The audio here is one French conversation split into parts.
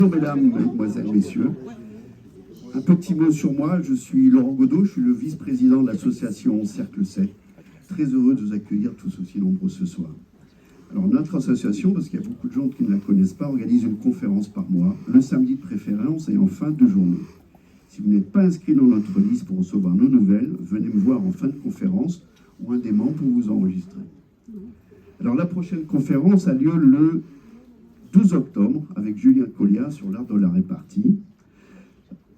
Bonjour mesdames, mesdemoiselles, messieurs. Un petit mot sur moi, je suis Laurent Godot, je suis le vice-président de l'association Cercle 7. Très heureux de vous accueillir tous aussi nombreux ce soir. Alors notre association, parce qu'il y a beaucoup de gens qui ne la connaissent pas, organise une conférence par mois, le samedi de préférence et en fin de journée. Si vous n'êtes pas inscrit dans notre liste pour recevoir nos nouvelles, venez me voir en fin de conférence ou un des membres pour vous enregistrer. Alors la prochaine conférence a lieu le 12 octobre avec Julien Colliat sur l'art de la répartie.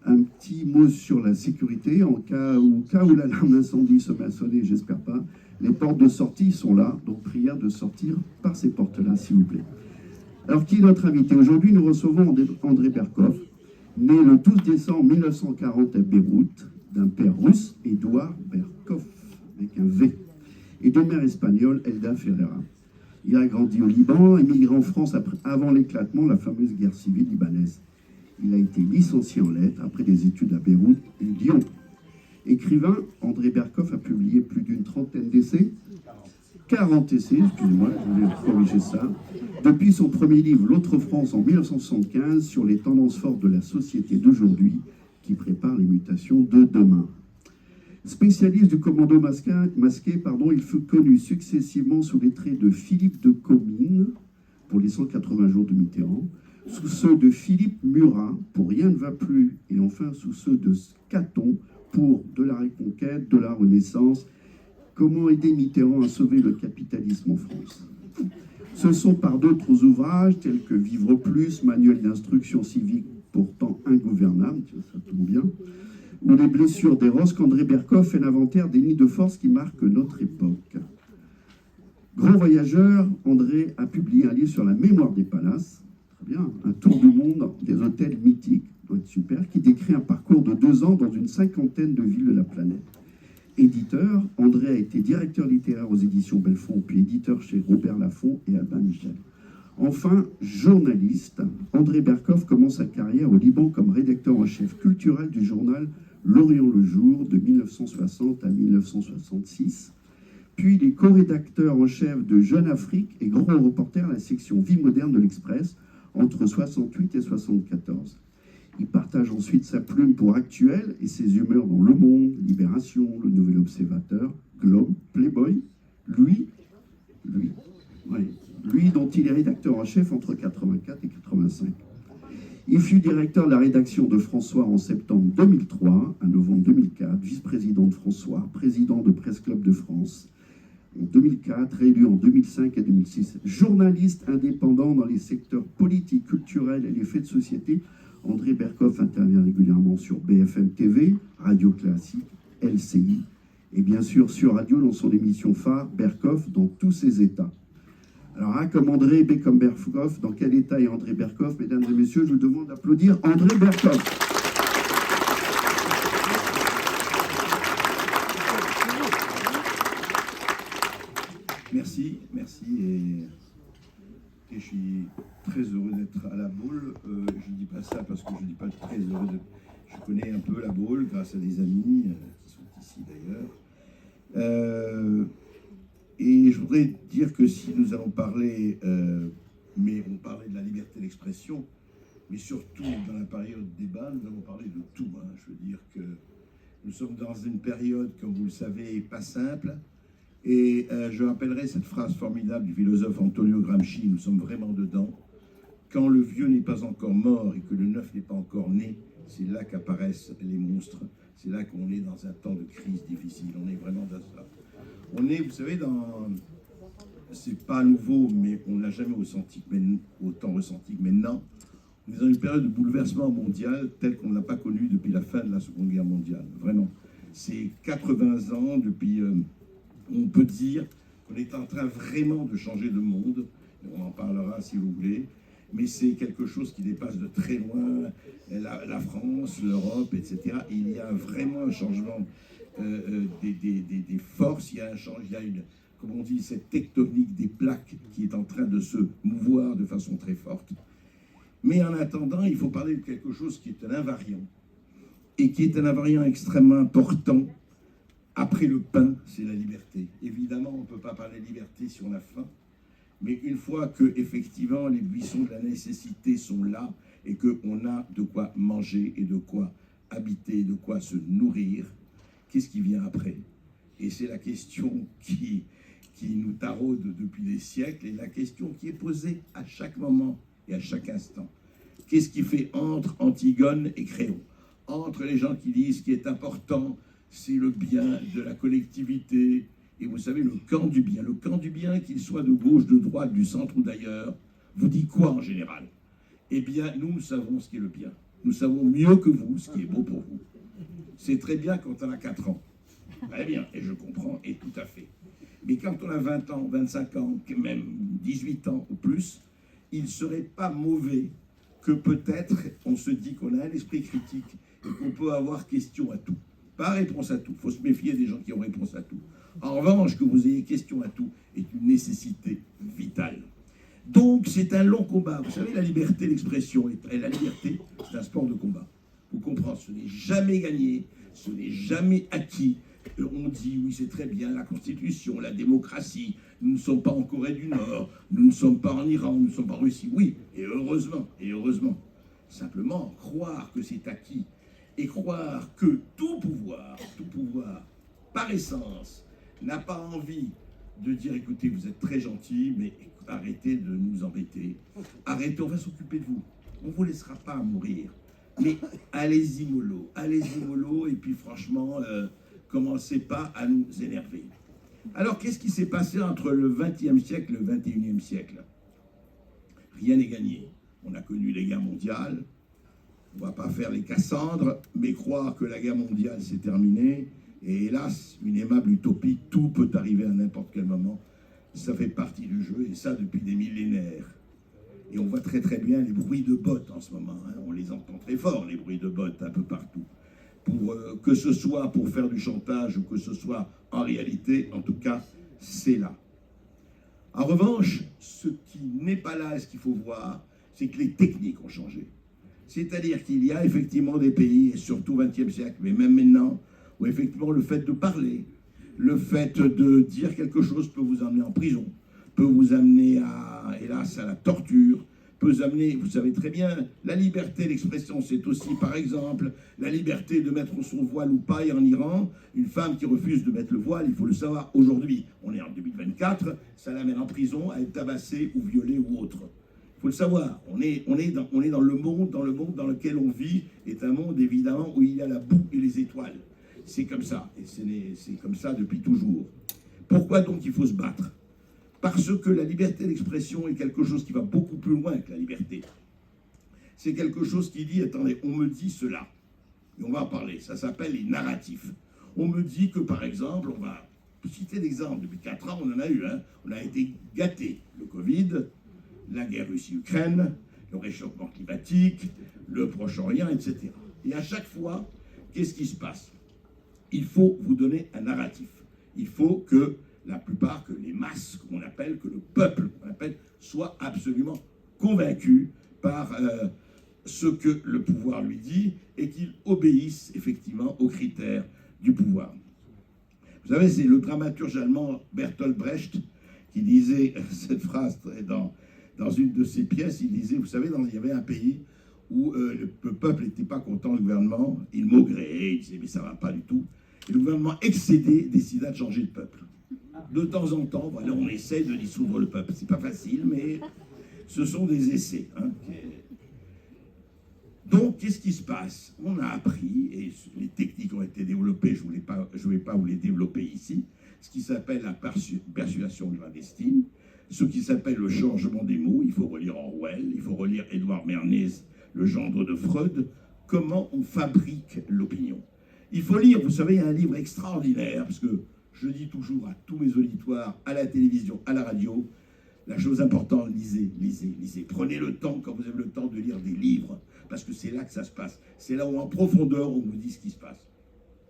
Un petit mot sur la sécurité, en cas où l'alarme d'incendie se met à sonner, j'espère pas, les portes de sortie sont là, donc prière de sortir par ces portes-là, s'il vous plaît. Alors, qui est notre invité? Aujourd'hui, nous recevons André Berkoff, né le 12 décembre 1940 à Beyrouth, d'un père russe, Édouard Berkoff, avec un V, et de mère espagnole, Elda Ferreira. Il a grandi au Liban, émigré en France avant l'éclatement de la fameuse guerre civile libanaise. Il a été licencié en lettres après des études à Beyrouth et Lyon. Écrivain, André Berkoff a publié plus d'une trentaine d'essais, 40 essais, excusez-moi, je voulais corriger ça, depuis son premier livre, L'autre France, en 1975, sur les tendances fortes de la société d'aujourd'hui qui prépare les mutations de demain. Spécialiste du commando masqué, il fut connu successivement sous les traits de Philippe de Comines, pour les 180 jours de Mitterrand, sous ceux de Philippe Murat, pour Rien ne va plus, et enfin sous ceux de Scaton, pour De la Reconquête, de la Renaissance, comment aider Mitterrand à sauver le capitalisme en France. Ce sont par d'autres ouvrages, tels que Vivre plus, manuel d'instruction civique pourtant ingouvernable, ça tombe bien, ou Les blessures d'Eros, qu'André Berkoff fait l'inventaire des nids de force qui marquent notre époque. Grand voyageur, André a publié un livre sur la mémoire des palaces, très bien, un tour du monde des hôtels mythiques, doit être super, qui décrit un parcours de 2 ans dans une 50aine de villes de la planète. Éditeur, André a été directeur littéraire aux éditions Belfond, puis éditeur chez Robert Laffont et Albin Michel. Enfin, journaliste, André Berkoff commence sa carrière au Liban comme rédacteur en chef culturel du journal L'Orient le Jour de 1960 à 1966. Puis il est co-rédacteur en chef de Jeune Afrique et grand reporter à la section Vie moderne de l'Express entre 68 et 74. Il partage ensuite sa plume pour Actuel et ses humeurs dans Le Monde, Libération, Le Nouvel Observateur, Globe, Playboy, lui dont il est rédacteur en chef entre 84 et 85. Il fut directeur de la rédaction de François en septembre 2003 à novembre 2004, vice-président de François, président de Presse Club de France en 2004, réélu en 2005 et 2006. Journaliste indépendant dans les secteurs politiques, culturels et les faits de société, André Berkoff intervient régulièrement sur BFM TV, Radio Classique, LCI, et bien sûr sur Radio dans son émission phare, Berkoff dans tous ses états. Alors A comme André, B comme Berkoff, dans quel état est André Berkoff? Mesdames et messieurs, je vous demande d'applaudir André Berkoff. Merci, et je suis très heureux d'être à la Baule. Je ne dis pas ça parce que je ne dis pas très heureux d'être... Je connais un peu la Baule grâce à des amis qui sont ici d'ailleurs. Et je voudrais dire que si nous allons parler, mais on parlait de la liberté d'expression, mais surtout dans la période débat, nous allons parler de tout. Je veux dire que nous sommes dans une période, comme vous le savez, pas simple. Et je rappellerai cette phrase formidable du philosophe Antonio Gramsci, nous sommes vraiment dedans. Quand le vieux n'est pas encore mort et que le neuf n'est pas encore né, c'est là qu'apparaissent les monstres. C'est là qu'on est dans un temps de crise difficile. On est vraiment dans ça. On est, vous savez, dans... C'est pas nouveau, mais on ne l'a jamais autant ressenti que maintenant. On est dans une période de bouleversement mondial tel qu'on ne l'a pas connu depuis la fin de la Seconde Guerre mondiale. Vraiment. C'est 80 ans depuis... on peut dire qu'on est en train vraiment de changer de monde. On en parlera si vous voulez. Mais c'est quelque chose qui dépasse de très loin la France, l'Europe, etc. Et il y a vraiment un changement des forces. Il y a une, comme on dit, cette tectonique des plaques qui est en train de se mouvoir de façon très forte. Mais en attendant, il faut parler de quelque chose qui est un invariant. Et qui est un invariant extrêmement important. Après le pain, c'est la liberté. Évidemment, on ne peut pas parler de liberté si on a faim. Mais une fois que, effectivement, les buissons de la nécessité sont là et qu'on a de quoi manger et de quoi habiter, de quoi se nourrir, qu'est-ce qui vient après? Et c'est la question qui nous taraude depuis des siècles, et la question qui est posée à chaque moment et à chaque instant. Qu'est-ce qui fait entre Antigone et Créon? Entre les gens qui disent ce qui est important, c'est le bien de la collectivité, et vous savez, le camp du bien, qu'il soit de gauche, de droite, du centre ou d'ailleurs, vous dit quoi en général? Eh bien, nous savons ce qui est le bien. Nous savons mieux que vous ce qui est beau pour vous. C'est très bien quand on a 4 ans. Très bien, et je comprends, et tout à fait. Mais quand on a 20 ans, 25 ans, même 18 ans ou plus, il ne serait pas mauvais que peut-être on se dit qu'on a un esprit critique et qu'on peut avoir question à tout. Pas réponse à tout, il faut se méfier des gens qui ont réponse à tout. En revanche, que vous ayez question à tout est une nécessité vitale. Donc c'est un long combat. Vous savez, la liberté d'expression et la liberté, c'est un sport de combat. Vous comprenez, ce n'est jamais gagné, ce n'est jamais acquis. On dit, oui, c'est très bien, la Constitution, la démocratie, nous ne sommes pas en Corée du Nord, nous ne sommes pas en Iran, nous ne sommes pas en Russie. Oui, et heureusement, et heureusement. Simplement, croire que c'est acquis et croire que tout pouvoir, par essence, n'a pas envie de dire, écoutez, vous êtes très gentil, mais arrêtez de nous embêter. Arrêtez, on va s'occuper de vous. On ne vous laissera pas mourir. Mais allez-y mollo, et puis franchement, commencez pas à nous énerver. Alors, qu'est-ce qui s'est passé entre le XXe siècle et le XXIe siècle? Rien n'est gagné. On a connu les guerres mondiales. On ne va pas faire les Cassandres, mais croire que la guerre mondiale s'est terminée, et hélas, une aimable utopie, tout peut arriver à n'importe quel moment. Ça fait partie du jeu, et ça depuis des millénaires. Et on voit très très bien les bruits de bottes en ce moment. Hein. On les entend très fort, les bruits de bottes, un peu partout. Que ce soit pour faire du chantage ou que ce soit en réalité, en tout cas, c'est là. En revanche, ce qui n'est pas là et ce qu'il faut voir, c'est que les techniques ont changé. C'est-à-dire qu'il y a effectivement des pays, et surtout au XXe siècle, mais même maintenant, où effectivement le fait de parler, le fait de dire quelque chose peut vous emmener en prison, peut vous amener à, hélas, à la torture, peut vous amener, vous savez très bien, la liberté d'expression, c'est aussi, par exemple, la liberté de mettre son voile ou pas. Et en Iran, une femme qui refuse de mettre le voile, il faut le savoir, aujourd'hui, on est en 2024, ça l'amène en prison à être tabassée ou violée ou autre. Il faut le savoir, on est dans le monde dans lequel on vit, est un monde évidemment où il y a la boue et les étoiles. C'est comme ça, et c'est comme ça depuis toujours. Pourquoi donc il faut se battre? Parce que la liberté d'expression est quelque chose qui va beaucoup plus loin que la liberté. C'est quelque chose qui dit, attendez, on me dit cela, et on va en parler, ça s'appelle les narratifs. On me dit que, par exemple, on va citer d'exemples, depuis 4 ans, on en a eu, hein, on a été gâtés. Le Covid, la guerre Russie-Ukraine, le réchauffement climatique, le Proche-Orient, etc. Et à chaque fois, qu'est-ce qui se passe? Il faut vous donner un narratif. Il faut que la plupart, que les masses, qu'on appelle, que le peuple, qu'on appelle, soit absolument convaincu par ce que le pouvoir lui dit et qu'il obéisse effectivement aux critères du pouvoir. Vous savez, c'est le dramaturge allemand Bertolt Brecht qui disait cette phrase dans une de ses pièces. Il disait, vous savez, il y avait un pays où le peuple n'était pas content du gouvernement, il maugréait, il disait mais ça ne va pas du tout. Et le gouvernement excédé décida de changer de peuple. De temps en temps, voilà, on essaie de dissoudre le peuple. C'est pas facile, mais ce sont des essais. Hein. Donc, qu'est-ce qui se passe? On a appris, et les techniques ont été développées, je ne vais pas vous les développer ici, ce qui s'appelle la persuasion clandestine, ce qui s'appelle le changement des mots. Il faut relire Orwell, il faut relire Édouard Bernays, le gendre de Freud, comment on fabrique l'opinion. Il faut lire, vous savez, il y a un livre extraordinaire, parce que je dis toujours à tous mes auditoires, à la télévision, à la radio, la chose importante, lisez. Prenez le temps, quand vous avez le temps, de lire des livres, parce que c'est là que ça se passe. C'est là où, en profondeur, on vous dit ce qui se passe.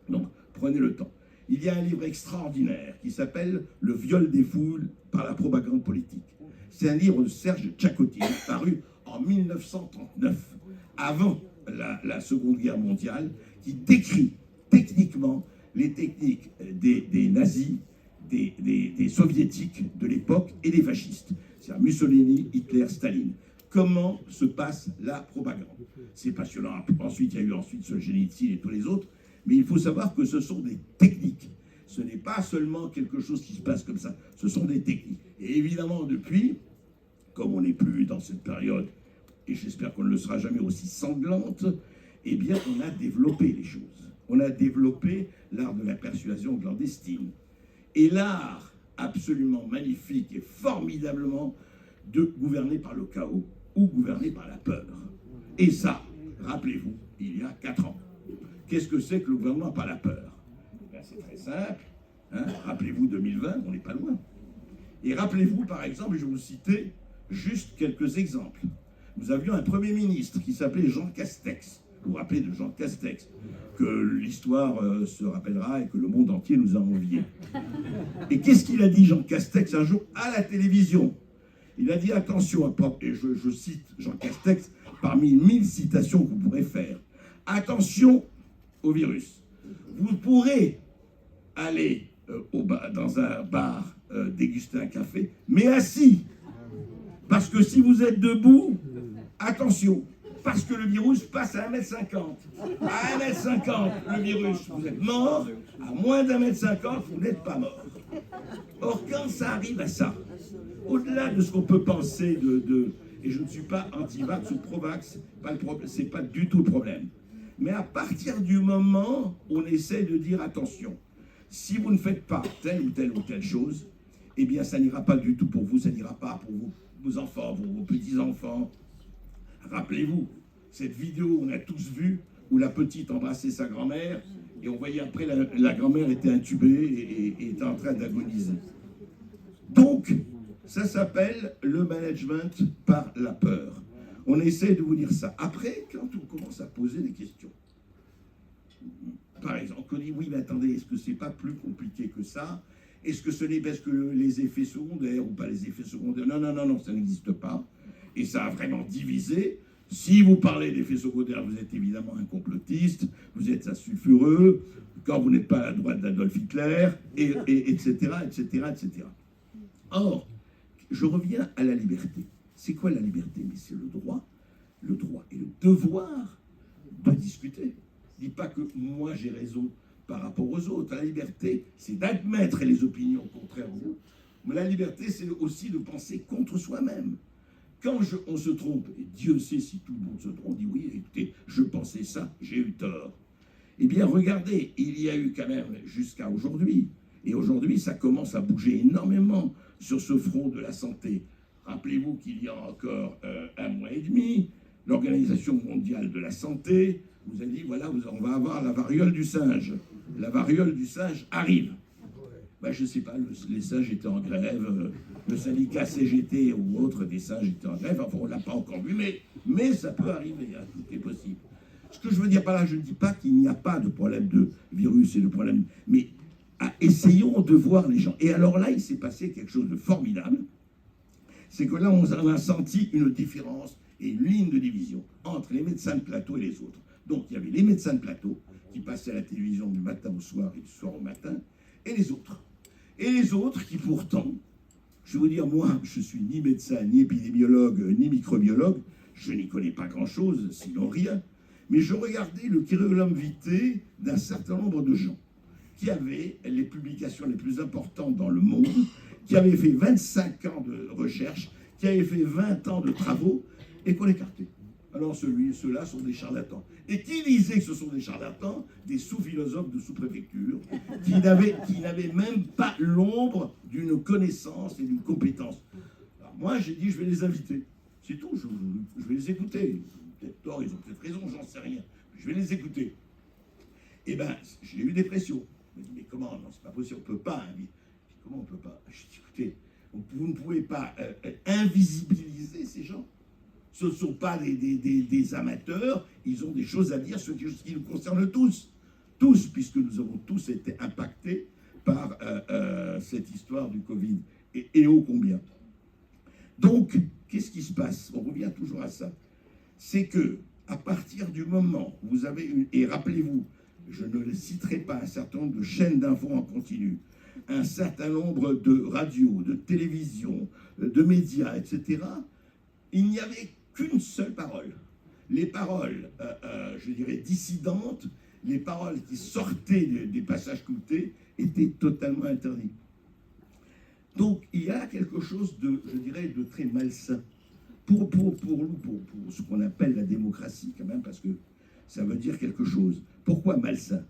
Donc, prenez le temps. Il y a un livre extraordinaire qui s'appelle « Le viol des foules par la propagande politique ». C'est un livre de Serge Tchakotine, paru en 1939, avant la Seconde Guerre mondiale, qui décrit techniquement les techniques des nazis, des soviétiques de l'époque et des fascistes. C'est-à-dire Mussolini, Hitler, Staline. comment se passe la propagande. C'est passionnant. Ensuite, il y a eu Solzhenitsyn et tous les autres, mais il faut savoir que ce sont des techniques. Ce n'est pas seulement quelque chose qui se passe comme ça, ce sont des techniques. Et évidemment, depuis, comme on n'est plus dans cette période, et j'espère qu'on ne le sera jamais aussi sanglante, eh bien, on a développé les choses. On a développé l'art de la persuasion clandestine. Et l'art absolument magnifique et formidablement de gouverner par le chaos ou gouverner par la peur. Et ça, rappelez-vous, il y a 4 ans. Qu'est-ce que c'est que le gouvernement par la peur? C'est très simple. Hein, rappelez-vous 2020, on n'est pas loin. Et rappelez-vous, par exemple, je vais vous citer juste quelques exemples. Nous avions un Premier ministre qui s'appelait Jean Castex. Vous vous rappelez de Jean Castex, que l'histoire se rappellera et que le monde entier nous a envié. Et qu'est-ce qu'il a dit, Jean Castex, un jour à la télévision? Il a dit, attention, et je cite Jean Castex parmi 1000 citations que vous pourrez faire. Attention au virus. Vous pourrez aller dans un bar déguster un café, mais assis. Parce que si vous êtes debout, attention, parce que le virus passe à 1,50 m. À 1,50 m, le virus, vous êtes mort. À moins d'1,50 m, vous n'êtes pas mort. Or, quand ça arrive à ça, au-delà de ce qu'on peut penser et je ne suis pas anti-vax ou pro-vax, c'est pas du tout le problème. Mais à partir du moment où on essaie de dire attention, si vous ne faites pas telle ou telle chose, eh bien ça n'ira pas du tout pour vous, ça n'ira pas pour vos enfants, pour vos petits-enfants. Rappelez-vous, cette vidéo on a tous vu, où la petite embrassait sa grand-mère, et on voyait après la grand-mère était intubée et était en train d'agoniser. Donc, ça s'appelle le management par la peur. On essaie de vous dire ça. Après, quand on commence à poser des questions, par exemple, on dit oui, mais attendez, est-ce que c'est pas plus compliqué que ça? Est-ce que ce n'est parce que les effets secondaires ou pas les effets secondaires? Non, ça n'existe pas. Et ça a vraiment divisé. Si vous parlez d'effets secondaires, vous êtes évidemment un complotiste, vous êtes un sulfureux, quand vous n'êtes pas à la droite d'Adolf Hitler, etc., etc., etc. Or, je reviens à la liberté. C'est quoi la liberté? Mais c'est le droit et le devoir de discuter. Je ne dis pas que moi j'ai raison par rapport aux autres. La liberté, c'est d'admettre les opinions contraires aux autres. Mais la liberté, c'est aussi de penser contre soi-même. Quand on se trompe, et Dieu sait si tout le monde se trompe, on dit oui, écoutez, je pensais ça, j'ai eu tort. Eh bien, regardez, il y a eu quand même jusqu'à aujourd'hui, et aujourd'hui, ça commence à bouger énormément sur ce front de la santé. Rappelez-vous qu'il y a encore 1 mois et demi, l'Organisation mondiale de la santé vous a dit, voilà, on va avoir la variole du singe. La variole du singe arrive. Ben, je ne sais pas, les singes étaient en grève, le syndicat CGT ou autre des singes étaient en grève, enfin on ne l'a pas encore vu, mais ça peut arriver, hein, tout est possible. Ce que je veux dire par là, je ne dis pas qu'il n'y a pas de problème de virus et de problème, mais essayons de voir les gens. Et alors là, il s'est passé quelque chose de formidable, c'est que là, on a senti une différence et une ligne de division entre les médecins de plateau et les autres. Donc il y avait les médecins de plateau qui passaient à la télévision du matin au soir et du soir au matin, et les autres. Et les autres qui pourtant, je vais vous dire, moi, je suis ni médecin, ni épidémiologue, ni microbiologue, je n'y connais pas grand-chose, sinon rien, mais je regardais le curriculum vitae d'un certain nombre de gens qui avaient les publications les plus importantes dans le monde, qui avaient fait 25 ans de recherche, qui avaient fait 20 ans de travaux, et qu'on écartait. Alors ceux-là sont des charlatans. Et qui disait que ce sont des charlatans? Des sous-philosophes de sous-préfecture, qui n'avaient même pas l'ombre d'une connaissance et d'une compétence. Alors moi, j'ai dit, je vais les inviter. C'est tout, je vais les écouter. Peut-être tort, ils ont peut-être raison, j'en sais rien. Je vais les écouter. Eh bien, j'ai eu des pressions. Je me dis, mais comment? Non, c'est pas possible, on ne peut pas. Comment on ne peut pas? Je dis, écoutez, vous ne pouvez pas invisibiliser ces gens. Ce ne sont pas des amateurs, ils ont des choses à dire, ce qui nous concerne tous, puisque nous avons tous été impactés par cette histoire du Covid, et ô combien. Donc, qu'est-ce qui se passe? On revient toujours à ça. C'est que, à partir du moment où vous avez et rappelez-vous, je ne le citerai pas, un certain nombre de chaînes d'infos en continu, un certain nombre de radios, de télévisions, de médias, etc., il n'y avait qu'une seule parole. Les paroles, je dirais, dissidentes, les paroles qui sortaient des passages cloutés étaient totalement interdites. Donc, il y a quelque chose de, je dirais, de très malsain pour ce qu'on appelle la démocratie, quand même, parce que ça veut dire quelque chose. Pourquoi malsain?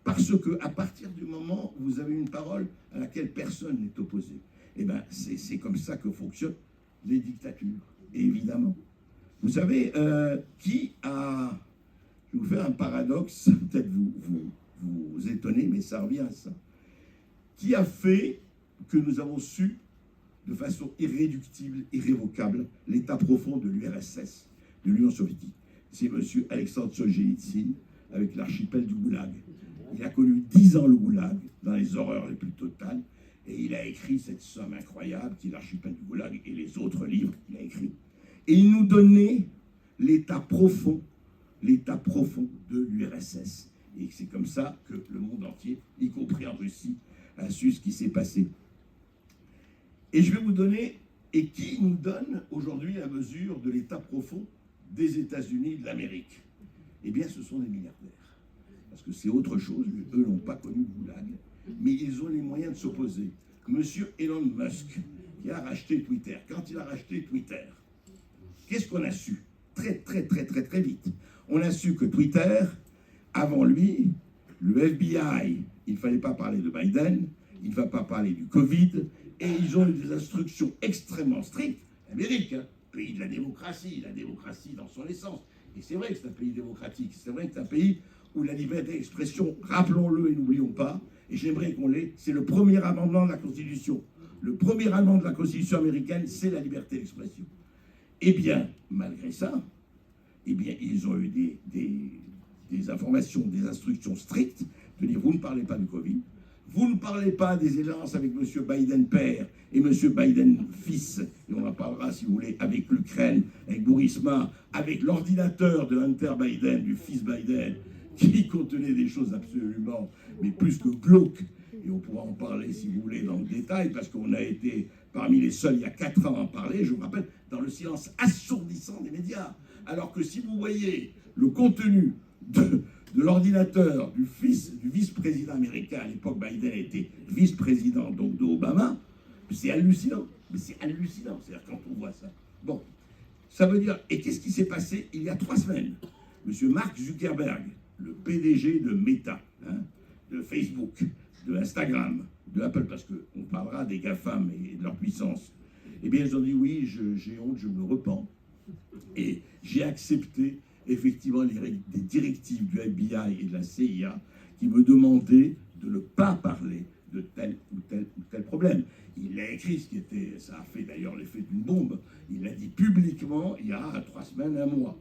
Parce qu'à partir du moment où vous avez une parole à laquelle personne n'est opposé, eh bien, c'est comme ça que fonctionnent les dictatures, évidemment. Vous savez, qui a... Je vais vous faire un paradoxe, peut-être vous étonner, mais ça revient à ça. Qui a fait que nous avons su, de façon irréductible, irrévocable, l'état profond de l'URSS, de l'Union soviétique? C'est M. Alexandre Solzhenitsyn, avec l'archipel du Goulag. Il a connu 10 ans le Goulag, dans les horreurs les plus totales, et il a écrit cette somme incroyable, qui est l'archipel du Goulag, et les autres livres qu'il a écrits. Et il nous donnait l'état profond de l'URSS. Et c'est comme ça que le monde entier, y compris en Russie, a su ce qui s'est passé. Et je vais vous donner, et qui nous donne aujourd'hui la mesure de l'état profond des États-Unis de l'Amérique? Eh bien, ce sont des milliardaires. Parce que c'est autre chose, eux n'ont pas connu le Goulag, mais ils ont les moyens de s'opposer. Monsieur Elon Musk, qui a racheté Twitter, quand il a racheté Twitter, qu'est-ce qu'on a su? Très vite. On a su que Twitter, avant lui, le FBI, il ne fallait pas parler de Biden, il ne fallait pas parler du Covid, et ils ont eu des instructions extrêmement strictes. L'Amérique, hein, pays de la démocratie dans son essence. Et c'est vrai que c'est un pays démocratique, c'est vrai que c'est un pays où la liberté d'expression, rappelons-le et n'oublions pas, et j'aimerais qu'on l'ait, c'est le premier amendement de la Constitution. Le premier amendement de la Constitution américaine, c'est la liberté d'expression. Eh bien, malgré ça, eh bien, ils ont eu des informations, des instructions strictes, de dire, vous ne parlez pas du Covid, vous ne parlez pas des alliances avec M. Biden père et M. Biden fils, et on en parlera si vous voulez, avec l'Ukraine, avec Burisma, avec l'ordinateur de Hunter Biden, du fils Biden, qui contenait des choses absolument, mais plus que glauques. Et on pourra en parler si vous voulez dans le détail, parce qu'on a été parmi les seuls il y a 4 ans à en parler, je vous rappelle, dans le silence assourdissant des médias. Alors que si vous voyez le contenu de l'ordinateur du vice-président américain, à l'époque Biden était vice-président donc de Obama, c'est hallucinant. Mais c'est hallucinant, c'est-à-dire quand on voit ça. Bon, ça veut dire, et qu'est-ce qui s'est passé il y a 3 semaines? Monsieur Mark Zuckerberg, le PDG de Meta, hein, de Facebook, de Instagram, de Apple, parce qu'on parlera des GAFAM et de leur puissance, eh bien ils ont dit oui, j'ai honte, je me repens. Et j'ai accepté effectivement des directives du FBI et de la CIA qui me demandaient de ne pas parler de tel ou tel problème. Il l'a écrit, ça a fait d'ailleurs l'effet d'une bombe, il l'a dit publiquement il y a 3 semaines, 1 mois.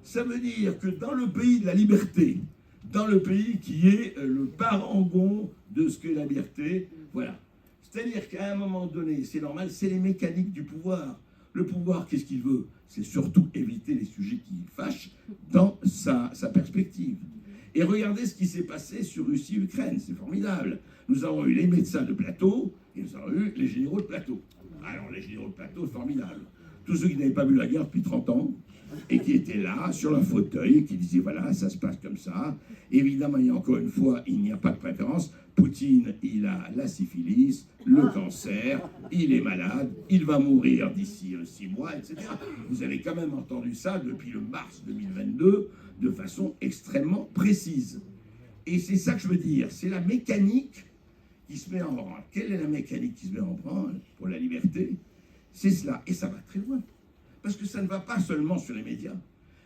Ça veut dire que dans le pays de la liberté, dans le pays qui est le parangon de ce qu'est la liberté, voilà. C'est-à-dire qu'à un moment donné, c'est normal, c'est les mécaniques du pouvoir. Le pouvoir, qu'est-ce qu'il veut? C'est surtout éviter les sujets qui fâchent dans sa perspective. Et regardez ce qui s'est passé sur Russie-Ukraine, c'est formidable. Nous avons eu les médecins de plateau et nous avons eu les généraux de plateau. Alors les généraux de plateau, formidable. Tous ceux qui n'avaient pas vu la guerre depuis 30 ans et qui étaient là, sur leur fauteuil, qui disaient voilà, ça se passe comme ça. Évidemment, il y a encore une fois, il n'y a pas de préférence. Poutine, il a la syphilis, le cancer, il est malade, il va mourir d'ici 6 mois, etc. Vous avez quand même entendu ça depuis le mars 2022 de façon extrêmement précise. Et c'est ça que je veux dire, c'est la mécanique qui se met en branle. Quelle est la mécanique qui se met en branle pour la liberté? C'est cela, et ça va très loin. Parce que ça ne va pas seulement sur les médias,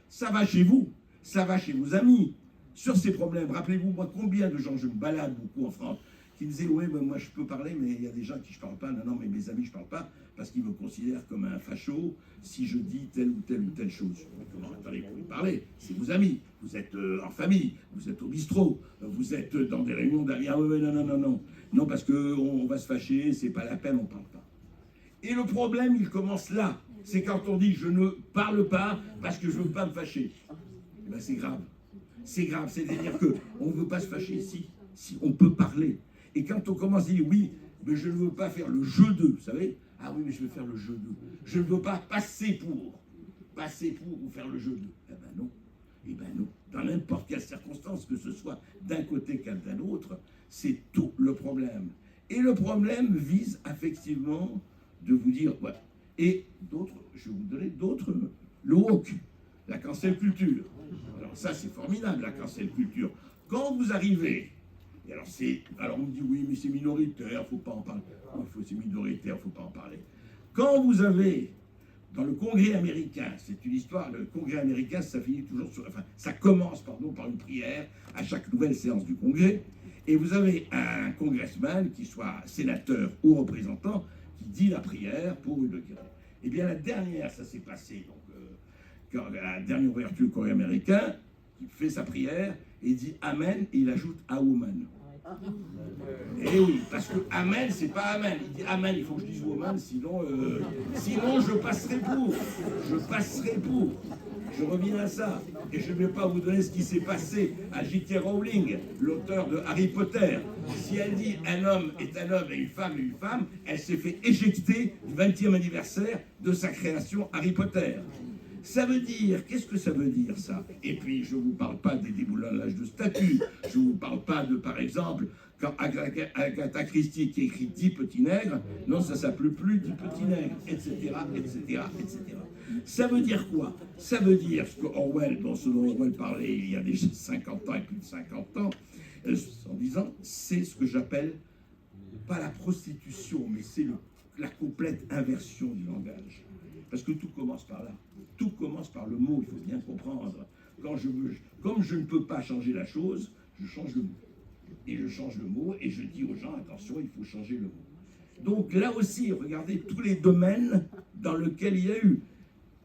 ça va chez vous, ça va chez vos amis. Sur ces problèmes, rappelez-vous, moi, combien de gens, je me balade beaucoup en France, qui disaient, oui, ben, moi je peux parler, mais il y a des gens qui je parle pas. Non, mais mes amis, je parle pas, parce qu'ils me considèrent comme un facho si je dis telle ou telle chose. Donc, attendez, vous pouvez parler, c'est vos amis, vous êtes en famille, vous êtes au bistrot, vous êtes dans des réunions derrière, oui, non, parce qu'on va se fâcher, c'est pas la peine, on parle pas. Et le problème, il commence là. C'est quand on dit je ne parle pas parce que je ne veux pas me fâcher. Eh ben, c'est grave. C'est grave. C'est-à-dire qu'on ne veut pas se fâcher si on peut parler. Et quand on commence à dire oui, mais je ne veux pas faire le jeu d'eux, vous savez? Ah oui, mais je veux faire le jeu d'eux. Je ne veux pas passer pour. passer pour ou faire le jeu de. Eh ben non. Eh ben non. Dans n'importe quelle circonstance, que ce soit d'un côté qu'à d'un autre, c'est tout le problème. Et le problème vise effectivement de vous dire, ouais. Et d'autres, je vais vous donner d'autres, le woke, la cancel culture. Alors ça, c'est formidable, la cancel culture. Quand vous arrivez, et alors on me dit, oui, mais c'est minoritaire, faut pas en parler. C'est minoritaire, faut pas en parler. Quand vous avez, dans le Congrès américain, c'est une histoire, le Congrès américain, ça finit toujours ça commence, par une prière à chaque nouvelle séance du Congrès, et vous avez un congressman, qui soit sénateur ou représentant, qui dit la prière pour une durée. Eh bien, la dernière, ça s'est passé, donc, la dernière ouverture du Congrès américain, il fait sa prière, et dit Amen, et il ajoute A woman. Et oui, parce que Amen, c'est pas Amen. Il dit Amen, il faut que je dise Woman, sinon je passerai pour. Je reviens à ça. Et je ne vais pas vous donner ce qui s'est passé à J.K. Rowling, l'auteur de Harry Potter. Si elle dit un homme est un homme et une femme est une femme, elle s'est fait éjecter du 20e anniversaire de sa création Harry Potter. Ça veut dire, qu'est-ce que ça veut dire ça? Et puis je ne vous parle pas des déboulonnages de statues, je ne vous parle pas de, par exemple, quand Agatha Christie qui écrit 10 petits nègres, non, ça ne s'appelle plus 10 petits nègres, etc., etc., etc. Ça veut dire quoi? Ça veut dire ce que Orwell, ce dont Orwell parlait il y a déjà 50 ans et plus de 50 ans, en disant, c'est ce que j'appelle, pas la prostitution, mais c'est la complète inversion du langage. Parce que tout commence par là. Tout commence par le mot, il faut bien comprendre. Comme je ne peux pas changer la chose, je change le mot. Et je change le mot et je dis aux gens, attention, il faut changer le mot. Donc là aussi, regardez tous les domaines dans lesquels il y a eu.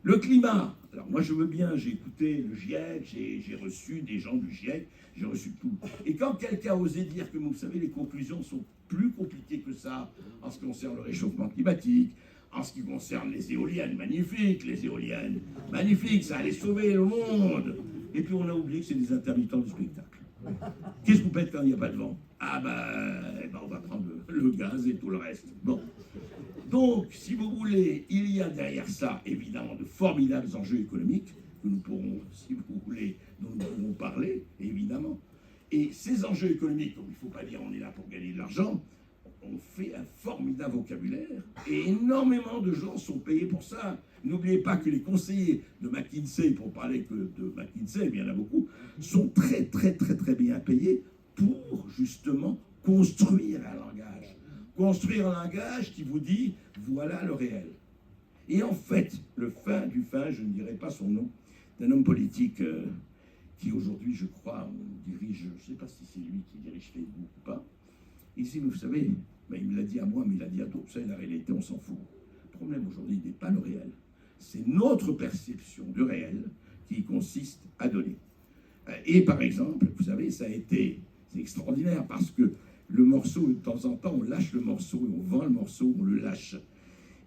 Le climat. Alors moi je veux bien, j'ai écouté le GIEC, j'ai reçu des gens du GIEC, j'ai reçu tout. Et quand quelqu'un osait dire que, vous savez, les conclusions sont plus compliquées que ça en ce qui concerne le réchauffement climatique, en ce qui concerne les éoliennes, magnifiques, ça allait sauver le monde. Et puis on a oublié que c'est des intermittents du spectacle. Qu'est-ce que vous faites quand il n'y a pas de vent? Ah on va prendre le gaz et tout le reste. Bon. Donc, si vous voulez, il y a derrière ça, évidemment, de formidables enjeux économiques, que nous pourrons, si vous voulez, dont nous pourrons parler, évidemment. Et ces enjeux économiques, donc il ne faut pas dire on est là pour gagner de l'argent, on fait un formidable vocabulaire et énormément de gens sont payés pour ça. N'oubliez pas que les conseillers de McKinsey, pour parler que de McKinsey, il y en a beaucoup, sont très très très très bien payés pour justement construire un langage. Construire un langage qui vous dit voilà le réel. Et en fait, le fin du fin, je ne dirai pas son nom, d'un homme politique qui aujourd'hui, je crois, dirige, je ne sais pas si c'est lui qui dirige Facebook ou pas. Il dit, mais vous savez, il me l'a dit à moi, mais il l'a dit à d'autres, ça, la réalité, on s'en fout. Le problème aujourd'hui n'est pas le réel. C'est notre perception du réel qui consiste à donner. Et par exemple, vous savez, c'est extraordinaire parce que le morceau, de temps en temps, on lâche le morceau, et on vend le morceau, on le lâche.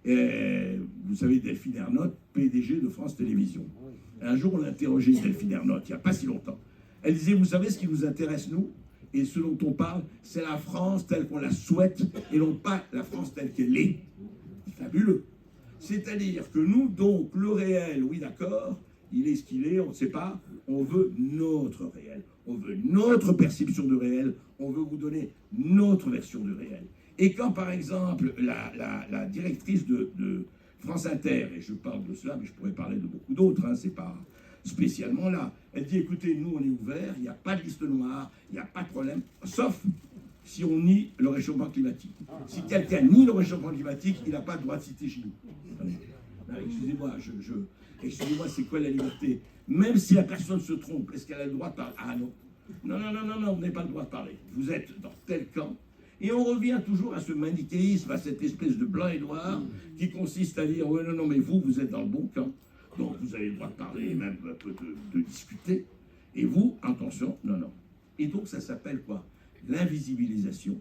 Vous savez, Delphine Ernotte, PDG de France Télévisions. Un jour, on a interrogé Delphine Ernotte, il n'y a pas si longtemps. Elle disait, vous savez ce qui nous intéresse, nous, et ce dont on parle, c'est la France telle qu'on la souhaite, et non pas la France telle qu'elle est. Fabuleux. C'est-à-dire que nous, donc, le réel, oui d'accord, il est ce qu'il est, on ne sait pas, on veut notre réel, on veut notre perception du réel, on veut vous donner notre version du réel. Et quand, par exemple, la directrice de France Inter, et je parle de cela, mais je pourrais parler de beaucoup d'autres, hein, c'est pas spécialement là, elle dit, écoutez, nous, on est ouverts, il n'y a pas de liste noire, il n'y a pas de problème, sauf si on nie le réchauffement climatique. Si quelqu'un nie le réchauffement climatique, il n'a pas le droit de citer chez nous. Excusez-moi, excusez-moi, c'est quoi la liberté? Même si la personne se trompe, est-ce qu'elle a le droit de parler? Ah non. Non, vous n'avez pas le droit de parler. Vous êtes dans tel camp. Et on revient toujours à ce manichéisme, à cette espèce de blanc et noir qui consiste à dire, ouais, non, mais vous êtes dans le bon camp. Donc vous avez le droit de parler, même un peu de discuter. Et vous, attention, non. Et donc ça s'appelle quoi? L'invisibilisation.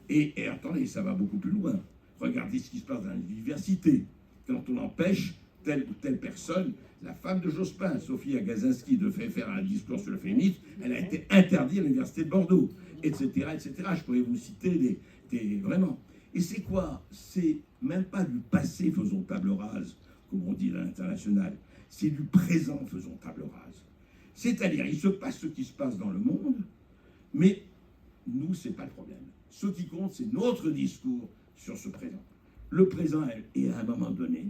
Et attendez, ça va beaucoup plus loin. Regardez ce qui se passe dans l'université. Quand on empêche telle ou telle personne, la femme de Jospin, Sophie Agazinski, de faire un discours sur le féminisme, elle a été interdite à l'université de Bordeaux, etc., etc. Je pourrais vous citer vraiment. Et c'est quoi? C'est même pas du passé, faisons table rase, comme on dit à l'international. c'est du présent, faisons table rase. C'est-à-dire, il se passe ce qui se passe dans le monde, mais nous, ce n'est pas le problème. Ce qui compte, c'est notre discours sur ce présent. Le présent, et à un moment donné,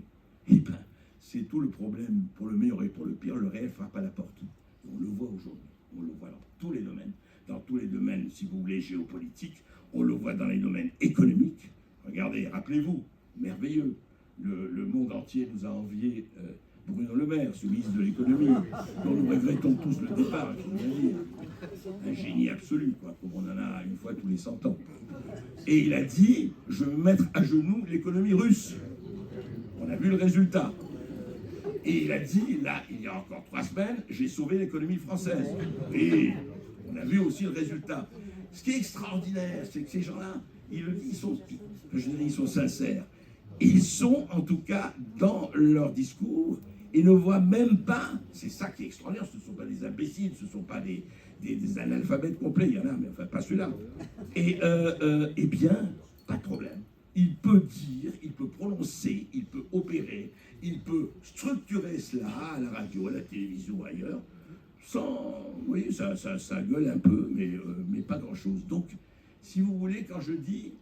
eh ben, c'est tout le problème, pour le meilleur et pour le pire, le réel frappe à la porte. On le voit aujourd'hui, on le voit dans tous les domaines. Dans tous les domaines, si vous voulez, géopolitiques, on le voit dans les domaines économiques. Regardez, rappelez-vous, merveilleux, le monde entier nous a envié Bruno Le Maire, ce ministre de l'économie, dont nous regrettons tous le départ, il faut bien dire. Un génie absolu, quoi, comme on en a une fois tous les 100 ans. Et il a dit, je vais mettre à genoux l'économie russe. On a vu le résultat. Et il a dit, là, il y a encore 3 semaines, j'ai sauvé l'économie française. Et on a vu aussi le résultat. Ce qui est extraordinaire, c'est que ces gens-là, ils sont sincères. Ils sont, en tout cas, dans leur discours, et ne voient même pas, c'est ça qui est extraordinaire, ce ne sont pas des imbéciles, ce ne sont pas des analphabètes complets, il y en a, mais enfin pas ceux-là. Et eh bien, pas de problème. Il peut dire, il peut prononcer, il peut opérer, il peut structurer cela à la radio, à la télévision ou ailleurs, sans, oui, ça gueule un peu, mais pas grand-chose. Donc, si vous voulez, quand je dis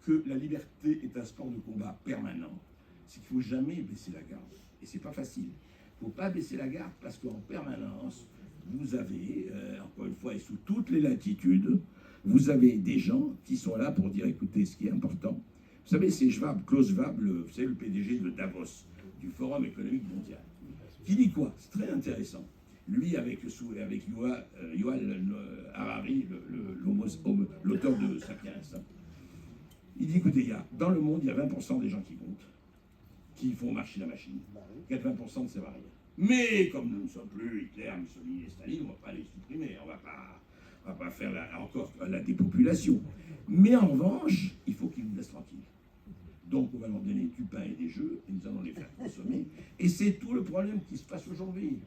que la liberté est un sport de combat permanent, c'est qu'il ne faut jamais baisser la garde. Et c'est pas facile. Il ne faut pas baisser la garde parce qu'en permanence, vous avez, encore une fois, et sous toutes les latitudes, vous avez des gens qui sont là pour dire, écoutez, ce qui est important. Vous savez, c'est Schwab, Klaus Schwab, c'est le PDG de Davos, du Forum économique mondial, qui dit quoi? C'est très intéressant. Lui, avec Yuval Harari, l'auteur de Sapiens, il dit, écoutez, dans le monde, il y a 20% des gens qui comptent, qui font marcher la machine. 80% ne servent à rien. Mais comme nous ne sommes plus Hitler, Mussolini et Staline, on ne va pas les supprimer, on ne va pas faire encore la dépopulation. Mais en revanche, il faut qu'ils nous laissent tranquilles. Donc on va leur donner du pain et des jeux, et nous allons les faire consommer. Et c'est tout le problème qui se passe aujourd'hui.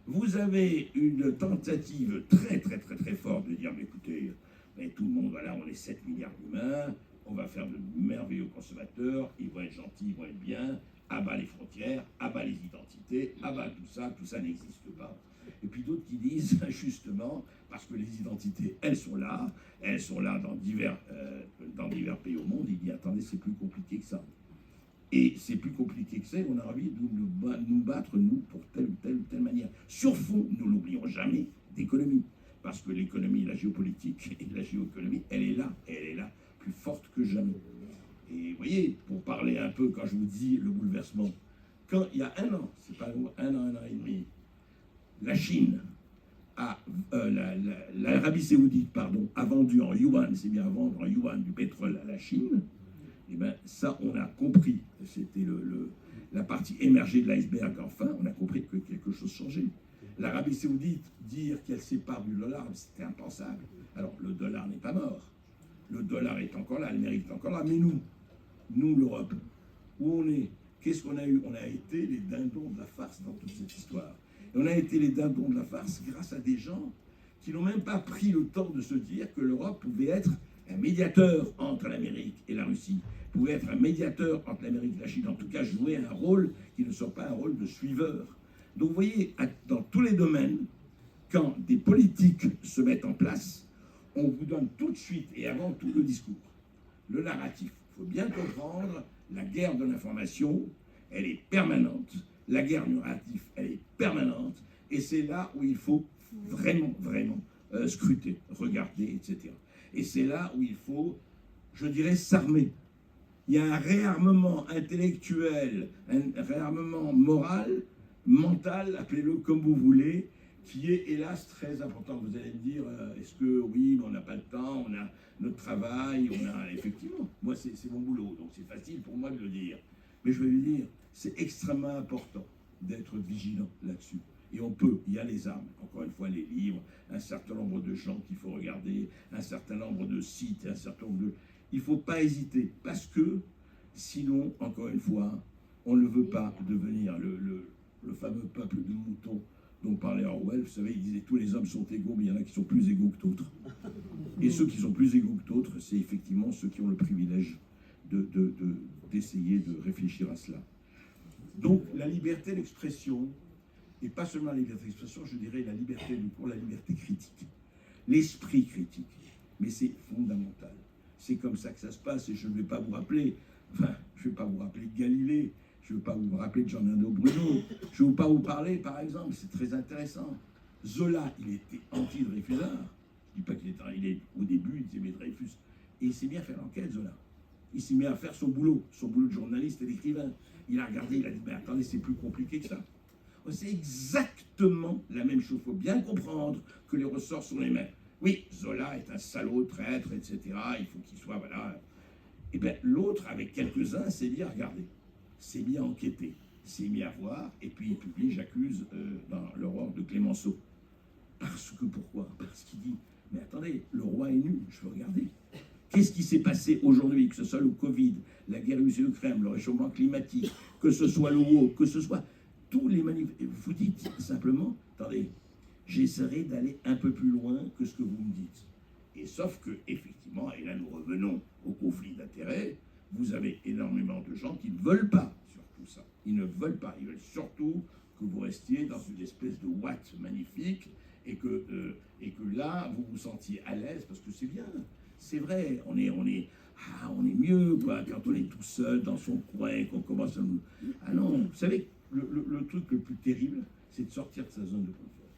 Vous avez une tentative très très très très forte de dire, mais écoutez, mais tout le monde, voilà, on est 7 milliards d'humains, on va faire de merveilleux consommateurs, ils vont être gentils, ils vont être bien, à bas les frontières, à bas les identités, à bas tout ça n'existe pas. Et puis d'autres qui disent, justement, parce que les identités, elles sont là dans divers pays au monde, ils disent, attendez, c'est plus compliqué que ça. Et c'est plus compliqué que ça, on a envie de nous battre, nous, pour telle ou telle manière. Sur fond, nous n'oublions jamais d'économie, parce que l'économie, la géopolitique et la géoéconomie, elle est là, plus forte que jamais. Et vous voyez, pour parler un peu, quand je vous dis le bouleversement, quand il y a 1 an, c'est pas long, 1 an et demi, la Chine, l'Arabie Saoudite, pardon, a vendu en yuan, c'est bien à vendre en yuan du pétrole à la Chine, et bien ça, on a compris, c'était la partie émergée de l'iceberg, enfin, on a compris que quelque chose changeait. L'Arabie Saoudite, dire qu'elle sépare du dollar, c'était impensable. Alors, le dollar n'est pas mort. Le dollar est encore là, l'Amérique est encore là, mais nous, l'Europe, où on est, qu'est-ce qu'on a eu? On a été les dindons de la farce dans toute cette histoire. Et on a été les dindons de la farce grâce à des gens qui n'ont même pas pris le temps de se dire que l'Europe pouvait être un médiateur entre l'Amérique et la Russie, pouvait être un médiateur entre l'Amérique et la Chine, en tout cas jouer un rôle qui ne soit pas un rôle de suiveur. Donc vous voyez, dans tous les domaines, quand des politiques se mettent en place, on vous donne tout de suite et avant tout le discours, le narratif. Il faut bien comprendre, la guerre de l'information, elle est permanente. La guerre du narratif, elle est permanente. Et c'est là où il faut vraiment scruter, regarder, etc. Et c'est là où il faut, je dirais, s'armer. Il y a un réarmement intellectuel, un réarmement moral, mental, appelez-le comme vous voulez, qui est hélas très important. Vous allez me dire, est-ce que oui, mais on n'a pas le temps, on a notre travail, on a effectivement, moi c'est mon boulot, donc c'est facile pour moi de le dire. Mais je vais lui dire, c'est extrêmement important d'être vigilant là-dessus. Et on peut, il y a les armes, encore une fois les livres, un certain nombre de gens qu'il faut regarder, un certain nombre de sites, un certain nombre de... Il ne faut pas hésiter, parce que sinon, encore une fois, on ne veut pas devenir le fameux peuple de moutons dont parlait Orwell. Vous savez, il disait tous les hommes sont égaux, mais il y en a qui sont plus égaux que d'autres. Et ceux qui sont plus égaux que d'autres, c'est effectivement ceux qui ont le privilège d'essayer de réfléchir à cela. Donc la liberté d'expression, Et pas seulement la liberté d'expression, je dirais la liberté du cours, la liberté critique. L'esprit critique. Mais c'est fondamental. C'est comme ça que ça se passe, et je ne vais pas vous rappeler, je ne vais pas vous rappeler Galilée, je ne vais pas vous rappeler Giordano Bruno, je ne vais pas vous parler, par exemple, c'est très intéressant. Zola, il était anti-Dreyfusard. Je ne dis pas qu'il était, au début, il aimait Dreyfus. Et il s'est mis à faire l'enquête, Zola. Il s'est mis à faire son boulot de journaliste et d'écrivain. Il a regardé, il a dit, mais attendez, c'est plus compliqué que ça. C'est exactement la même chose. Il faut bien comprendre que les ressorts sont les mêmes. Oui, Zola est un salaud, traître, etc. Il faut qu'il soit, voilà. Et bien, l'autre, avec quelques-uns, s'est mis à regarder, s'est mis à enquêter, s'est mis à voir, et puis il publie J'accuse dans l'Aurore de Clémenceau. Parce que, pourquoi? Parce qu'il dit, mais attendez, le roi est nu, je veux regarder. Qu'est-ce qui s'est passé aujourd'hui, que ce soit le Covid, la guerre Russie-Ukraine, le réchauffement climatique, que ce soit le woke, que ce soit tous les manifestations. Vous dites simplement, attendez, j'essaierai d'aller un peu plus loin que ce que vous me dites. Et sauf que, effectivement, et là nous revenons au conflit d'intérêts, vous avez énormément de gens qui ne veulent pas sur tout ça. Ils ne veulent pas. Ils veulent surtout que vous restiez dans une espèce de ouate magnifique et que là, vous vous sentiez à l'aise parce que c'est bien. C'est vrai, on est mieux quoi, quand on est tout seul dans son coin, qu'on commence à nous... Ah non, vous savez, le truc le plus terrible, c'est de sortir de sa zone de confort.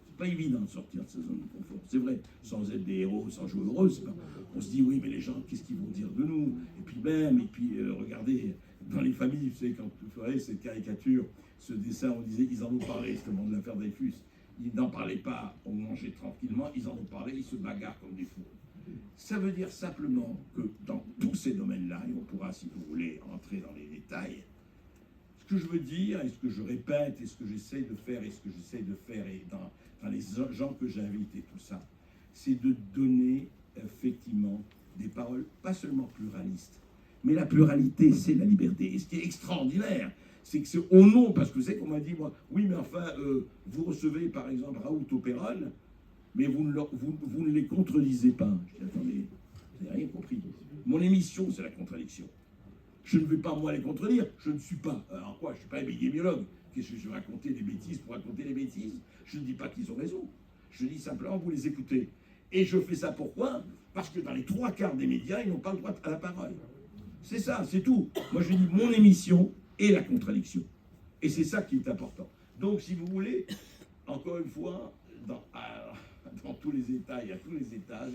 C'est pas évident de sortir de sa zone de confort. C'est vrai, sans être des héros, sans jouer heureux, c'est pas... On se dit, oui, mais les gens, qu'est-ce qu'ils vont dire de nous? Et puis regardez, dans les familles, vous savez, quand vous ferez cette caricature, ce dessin, on disait, ils en ont parlé, justement, de l'affaire Dreyfus. Ils n'en parlaient pas, on mangeait tranquillement, ils en ont parlé, ils se bagarrent comme des fous. Ça veut dire simplement que dans tous ces domaines-là, et on pourra, si vous voulez, entrer dans les détails, ce que je veux dire, et ce que je répète, et ce que j'essaie de faire, et dans les gens que j'invite et tout ça, c'est de donner effectivement des paroles, pas seulement pluralistes, mais la pluralité, c'est la liberté. Et ce qui est extraordinaire, c'est que c'est au nom, parce que c'est qu'on m'a dit, moi, oui, mais enfin, vous recevez par exemple Raoult au Pérol, mais vous ne les contredisez pas. Je dis, attendez, vous n'avez rien compris. Mon émission, c'est la contradiction. Je ne vais pas, moi, les contredire. Je ne suis pas... En quoi? Je ne suis pas épidémiologue. Qu'est-ce que je vais raconter des bêtises pour raconter des bêtises? Je ne dis pas qu'ils ont raison. Je dis simplement, vous les écoutez. Et je fais ça pourquoi? Parce que dans les 3/4 des médias, ils n'ont pas le droit à la parole. C'est ça, c'est tout. Moi, je dis mon émission et la contradiction. Et c'est ça qui est important. Donc, si vous voulez, encore une fois, dans tous les États et à tous les étages,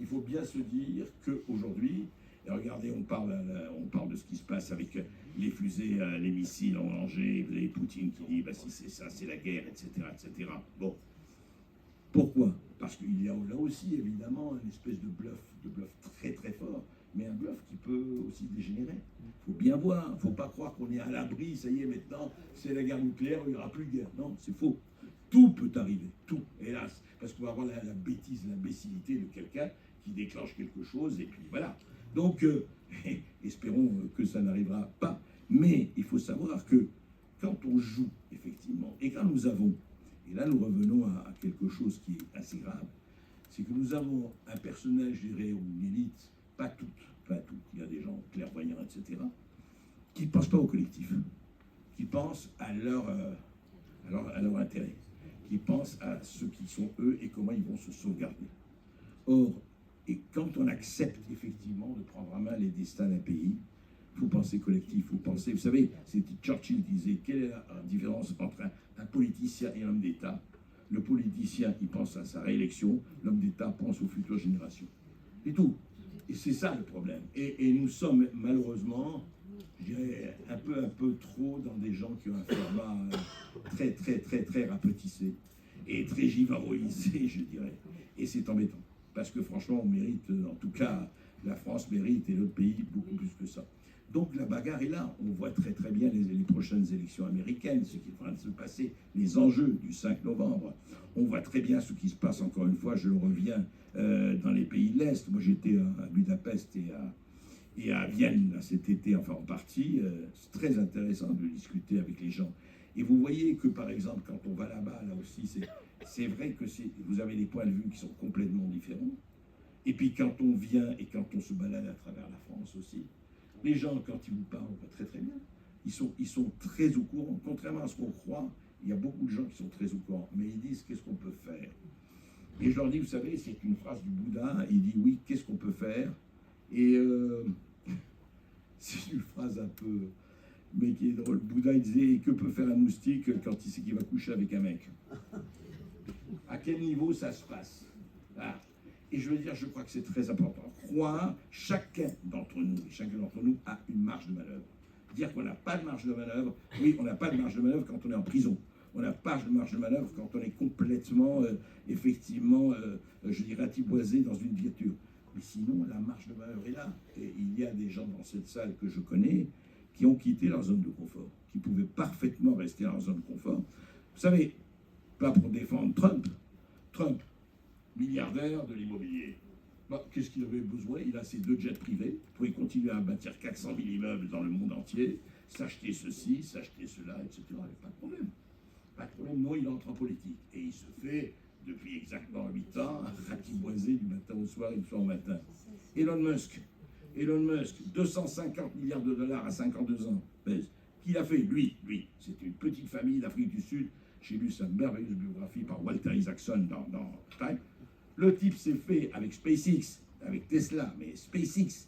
il faut bien se dire qu'aujourd'hui, et regardez, on parle de ce qui se passe avec les fusées, les missiles en danger, les Poutine qui dit, bah, si c'est ça, c'est la guerre, etc., etc. Bon, pourquoi? Parce qu'il y a là aussi, évidemment, une espèce de bluff très très fort, mais un bluff qui peut aussi dégénérer. Il faut bien voir, il ne faut pas croire qu'on est à l'abri, ça y est, maintenant, c'est la guerre nucléaire, il n'y aura plus de guerre. Non, c'est faux. Tout peut arriver, tout, hélas, parce qu'on va avoir la bêtise, l'imbécilité de quelqu'un qui déclenche quelque chose, et puis voilà. Donc, espérons que ça n'arrivera pas. Mais il faut savoir que quand on joue, effectivement, et quand nous avons, et là nous revenons à quelque chose qui est assez grave, c'est que nous avons un personnage, je dirais, ou une élite, pas toutes, il y a des gens clairvoyants, etc., qui ne pensent pas au collectif, qui pensent à leur intérêt, qui pensent à ceux qui sont eux et comment ils vont se sauvegarder. Or, et quand on accepte effectivement de prendre en main les destins d'un pays, il faut penser collectif, il faut penser... Vous savez, c'était Churchill qui disait, quelle est la différence entre un politicien et un homme d'État? Le politicien, il pense à sa réélection, l'homme d'État pense aux futures générations. C'est tout. Et c'est ça le problème. Et nous sommes malheureusement, je dirais, un peu trop dans des gens qui ont un format très, très, très, très rapetissé et très givaroïsé, je dirais. Et c'est embêtant. Parce que franchement, on mérite, en tout cas, la France mérite et l'autre pays beaucoup plus que ça. Donc la bagarre est là. On voit très très bien les prochaines élections américaines, ce qui est en train de se passer, les enjeux du 5 novembre. On voit très bien ce qui se passe, encore une fois, je le reviens, dans les pays de l'Est. Moi j'étais à Budapest et à Vienne là, cet été, enfin en partie. C'est très intéressant de discuter avec les gens. Et vous voyez que par exemple, quand on va là-bas, là aussi, c'est vrai que vous avez des points de vue qui sont complètement différents. Et puis quand on vient et quand on se balade à travers la France aussi, les gens, quand ils vous parlent, on voit très très bien. Ils sont très au courant. Contrairement à ce qu'on croit, Il y a beaucoup de gens qui sont très au courant, mais ils disent qu'est-ce qu'on peut faire. Et je leur dis, vous savez, c'est une phrase du Bouddha, il dit oui, qu'est-ce qu'on peut faire. Et c'est une phrase un peu, mais qui est drôle. Le Bouddha, il disait, que peut faire un moustique quand il sait qu'il va coucher avec un mec? À quel niveau ça se passe? Ah. Et je veux dire, je crois que c'est très important. Croire, chacun d'entre nous a une marge de manœuvre. Dire qu'on n'a pas de marge de manœuvre, oui, on n'a pas de marge de manœuvre quand on est en prison. On n'a pas de marge de manœuvre quand on est complètement, effectivement, je dirais, atiboisé dans une dictature. Mais sinon, la marge de manœuvre est là. Et il y a des gens dans cette salle que je connais qui ont quitté leur zone de confort, qui pouvaient parfaitement rester dans leur zone de confort. Vous savez, pas pour défendre Trump, milliardaire de l'immobilier. Bon, qu'est-ce qu'il avait besoin? Il a ses 2 jets privés, il pouvait continuer à bâtir 400 000 immeubles dans le monde entier, s'acheter ceci, s'acheter cela, etc. Il n'y a pas de problème. Pas de problème, non, il entre en politique. Et il se fait, depuis exactement 8 ans, ratiboiser du matin au soir et du soir au matin. Elon Musk, 250 milliards de dollars à 52 ans. Qu'il a fait, lui, c'est une petite famille d'Afrique du Sud. J'ai lu sa merveilleuse biographie par Walter Isaacson dans Time. Le type s'est fait avec SpaceX, avec Tesla, mais SpaceX,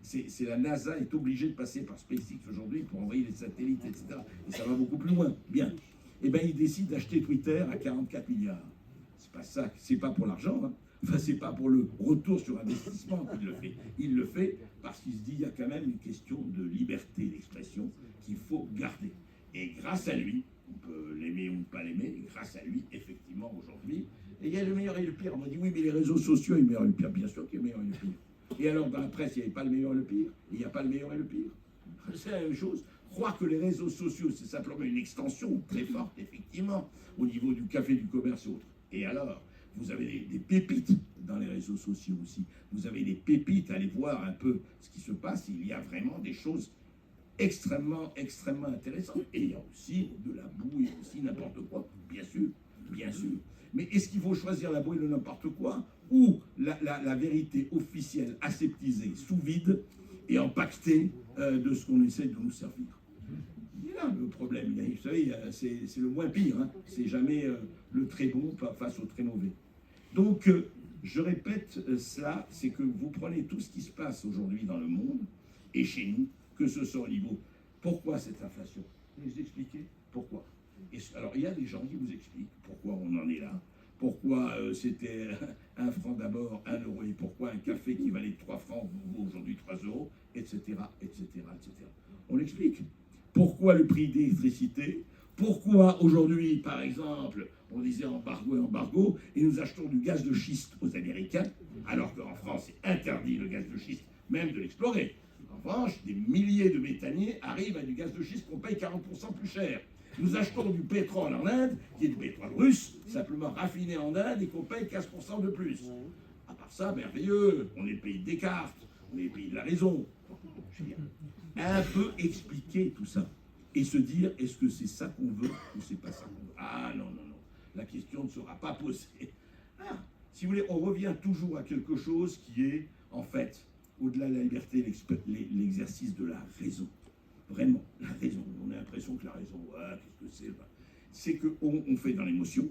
c'est la NASA est obligée de passer par SpaceX aujourd'hui pour envoyer les satellites, etc. Et ça va beaucoup plus loin. Bien. Et bien, il décide d'acheter Twitter à 44 milliards. C'est pas ça, c'est pas pour l'argent, hein. Enfin, c'est pas pour le retour sur investissement qu'il le fait. Il le fait parce qu'il se dit il y a quand même une question de liberté d'expression qu'il faut garder. Et grâce à lui, on peut l'aimer ou ne pas l'aimer, grâce à lui, effectivement, aujourd'hui, et il y a le meilleur et le pire. On m'a dit oui, mais les réseaux sociaux, il y a le meilleur et le pire. Bien sûr qu'il y a le meilleur et le pire. Et alors, dans la presse, il n'y avait pas le meilleur et le pire. Il n'y a pas le meilleur et le pire. C'est la même chose. Croire que les réseaux sociaux, c'est simplement une extension très forte, effectivement, au niveau du café, du commerce et autres. Et alors, vous avez des pépites dans les réseaux sociaux aussi. Vous avez des pépites, allez voir un peu ce qui se passe. Il y a vraiment des choses extrêmement intéressantes. Et il y a aussi de la boue et aussi n'importe quoi, bien sûr. Mais est-ce qu'il faut choisir la boue et le n'importe quoi ou la vérité officielle, aseptisée, sous vide et empaquetée de ce qu'on essaie de nous servir? Il est là le problème. Vous savez, c'est le moins pire. Hein. C'est jamais le très bon face au très mauvais. Donc, je répète cela, c'est que vous prenez tout ce qui se passe aujourd'hui dans le monde et chez nous, que ce soit au niveau. Pourquoi cette inflation? Je vais vous expliquer pourquoi. Alors, il y a des gens qui vous expliquent pourquoi on en est là, pourquoi c'était 1 franc d'abord, 1 euro, et pourquoi un café qui valait 3 francs vaut aujourd'hui 3 euros, etc., etc., etc. On l'explique. Pourquoi le prix d'électricité? Pourquoi aujourd'hui, par exemple, on disait embargo, et nous achetons du gaz de schiste aux Américains, alors qu'en France, c'est interdit le gaz de schiste, même de l'explorer. En revanche, des milliers de méthaniers arrivent à du gaz de schiste qu'on paye 40% plus cher. Nous achetons du pétrole en Inde, qui est du pétrole russe, simplement raffiné en Inde, et qu'on paye 15% de plus. À part ça, merveilleux, on est le pays de Descartes, on est le pays de la raison. Je veux dire, un peu expliquer tout ça, et se dire, est-ce que c'est ça qu'on veut, ou c'est pas ça qu'on veut? Ah non, la question ne sera pas posée. Ah, si vous voulez, on revient toujours à quelque chose qui est, en fait, au-delà de la liberté, l'exercice de la raison. Vraiment, la raison. On a l'impression que la raison, qu'est-ce que c'est? C'est qu'on fait dans l'émotion,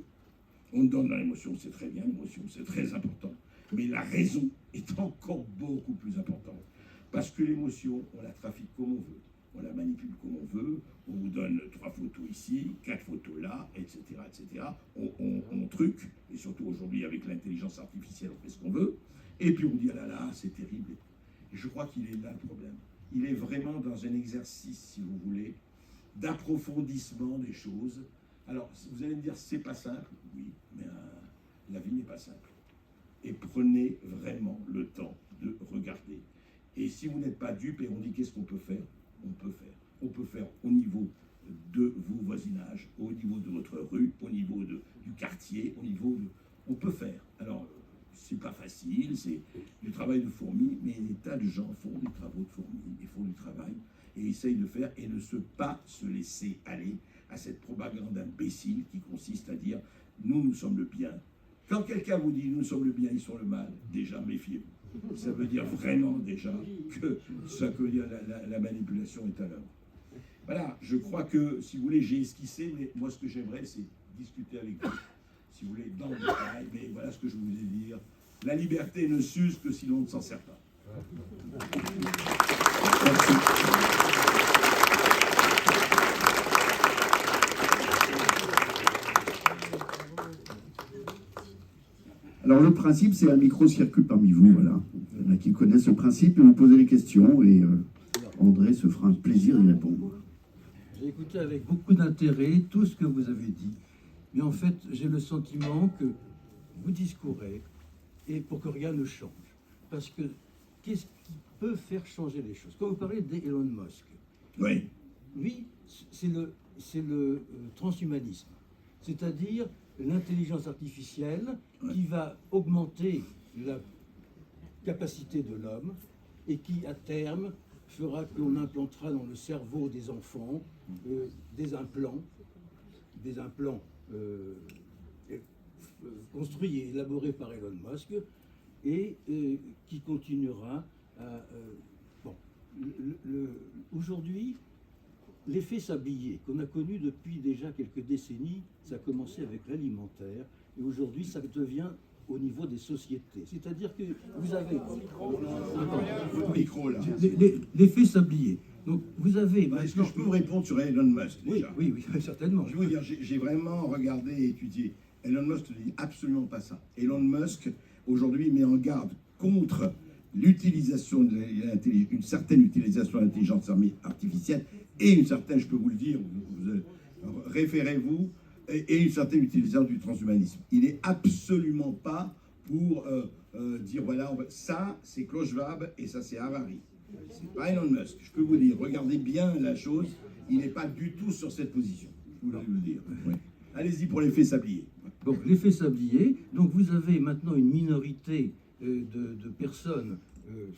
on donne dans l'émotion, c'est très bien, l'émotion, c'est très important. Mais la raison est encore beaucoup plus importante. Parce que l'émotion, on la trafique comme on veut, on la manipule comme on veut, on vous donne 3 photos ici, 4 photos là, etc., etc. On truque, et surtout aujourd'hui avec l'intelligence artificielle, on fait ce qu'on veut, et puis on dit, ah là là, c'est terrible. Et je crois qu'il est là le problème. Il est vraiment dans un exercice, si vous voulez, d'approfondissement des choses. Alors, vous allez me dire, c'est pas simple. Oui, mais la vie n'est pas simple. Et prenez vraiment le temps de regarder. Et si vous n'êtes pas dupe et on dit qu'est-ce qu'on peut faire, on peut faire. On peut faire au niveau de vos voisinages, au niveau de votre rue, au niveau du quartier, au niveau de... On peut faire. Alors, c'est pas facile, c'est du travail de fourmi, mais des tas de gens font des travaux de fourmi, ils font du travail et essayent de faire et ne pas se laisser aller à cette propagande imbécile qui consiste à dire nous sommes le bien. Quand quelqu'un vous dit nous sommes le bien, ils sont le mal, déjà méfiez-vous. Ça veut dire vraiment déjà que la manipulation est à l'œuvre. Voilà, je crois que, si vous voulez, j'ai esquissé, mais moi, ce que j'aimerais, c'est discuter avec vous, si vous voulez, dans le détail. Mais voilà ce que je voulais dire. La liberté ne s'use que si l'on ne s'en sert pas. Merci. Alors le principe, c'est un micro circule parmi vous, voilà. Il y en a qui connaissent le principe et vous posez les questions et André se fera un plaisir d'y répondre. J'ai écouté avec beaucoup d'intérêt tout ce que vous avez dit, mais en fait, j'ai le sentiment que vous discourez et pour que rien ne change. Parce que qu'est-ce qui peut faire changer les choses? Quand vous parlez d'Elon Musk, Oui. lui, c'est le transhumanisme, c'est-à-dire l'intelligence artificielle qui va augmenter la capacité de l'homme et qui, à terme, fera qu'on implantera dans le cerveau des enfants des implants construits et élaborés par Elon Musk et qui continuera à... Aujourd'hui, l'effet sablier qu'on a connu depuis déjà quelques décennies, ça a commencé avec l'alimentaire et aujourd'hui ça devient au niveau des sociétés. C'est-à-dire que vous avez... Micro, là. L'effet sablier. Donc vous avez... Est-ce que je peux vous répondre sur Elon Musk déjà? Oui, certainement. Je vais vous dire, j'ai vraiment regardé et étudié. Elon Musk ne dit absolument pas ça. Elon Musk, aujourd'hui, met en garde contre l'utilisation une certaine utilisation de l'intelligence artificielle et une certaine, je peux vous le dire, référez-vous, et une certaine utilisation du transhumanisme. Il n'est absolument pas pour dire, voilà, ça c'est Klaus Schwab et ça c'est Harari. C'est pas Elon Musk. Je peux vous dire, regardez bien la chose, il n'est pas du tout sur cette position. Je voulais le dire. Ouais. Allez-y pour l'effet sablier. Bon, l'effet sablier, donc vous avez maintenant une minorité de personnes,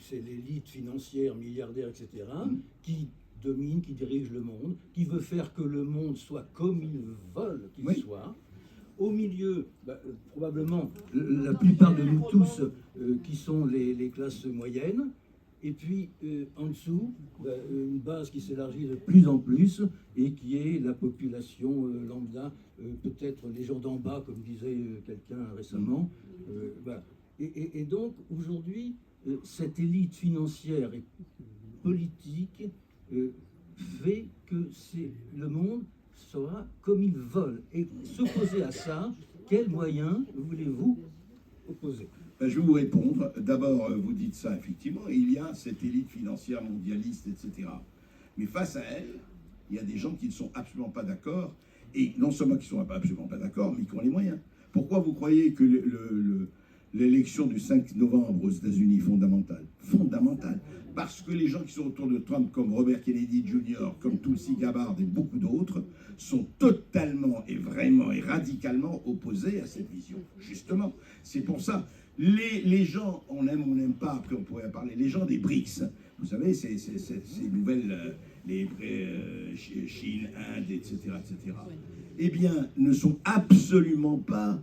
c'est l'élite financière, milliardaire, etc., qui domine, qui dirige le monde, qui veut faire que le monde soit comme ils veulent qu'il soit. Au milieu, probablement, la plupart de nous tous, qui sont les classes moyennes, et puis en dessous, une base qui s'élargit de plus en plus, et qui est la population lambda, peut-être les gens d'en bas, comme disait quelqu'un récemment. Voilà. Et donc, aujourd'hui, cette élite financière et politique fait que le monde sera comme ils veulent. Et s'opposer à ça, quels moyens voulez-vous opposer? Je vais vous répondre. D'abord, vous dites ça, effectivement, il y a cette élite financière mondialiste, etc. Mais face à elle, il y a des gens qui ne sont absolument pas d'accord, et non seulement qui ne sont absolument pas d'accord, mais qui ont les moyens. Pourquoi vous croyez que l'élection du 5 novembre aux États-Unis est fondamentale? Fondamentale. Parce que les gens qui sont autour de Trump, comme Robert Kennedy Jr., comme Tulsi Gabbard et beaucoup d'autres, sont totalement et vraiment et radicalement opposés à cette vision. Justement, c'est pour ça. Les gens, on aime ou on n'aime pas, après on pourrait en parler, les gens des BRICS, vous savez, ces nouvelles, Chine, Inde, etc., eh bien, ne sont absolument pas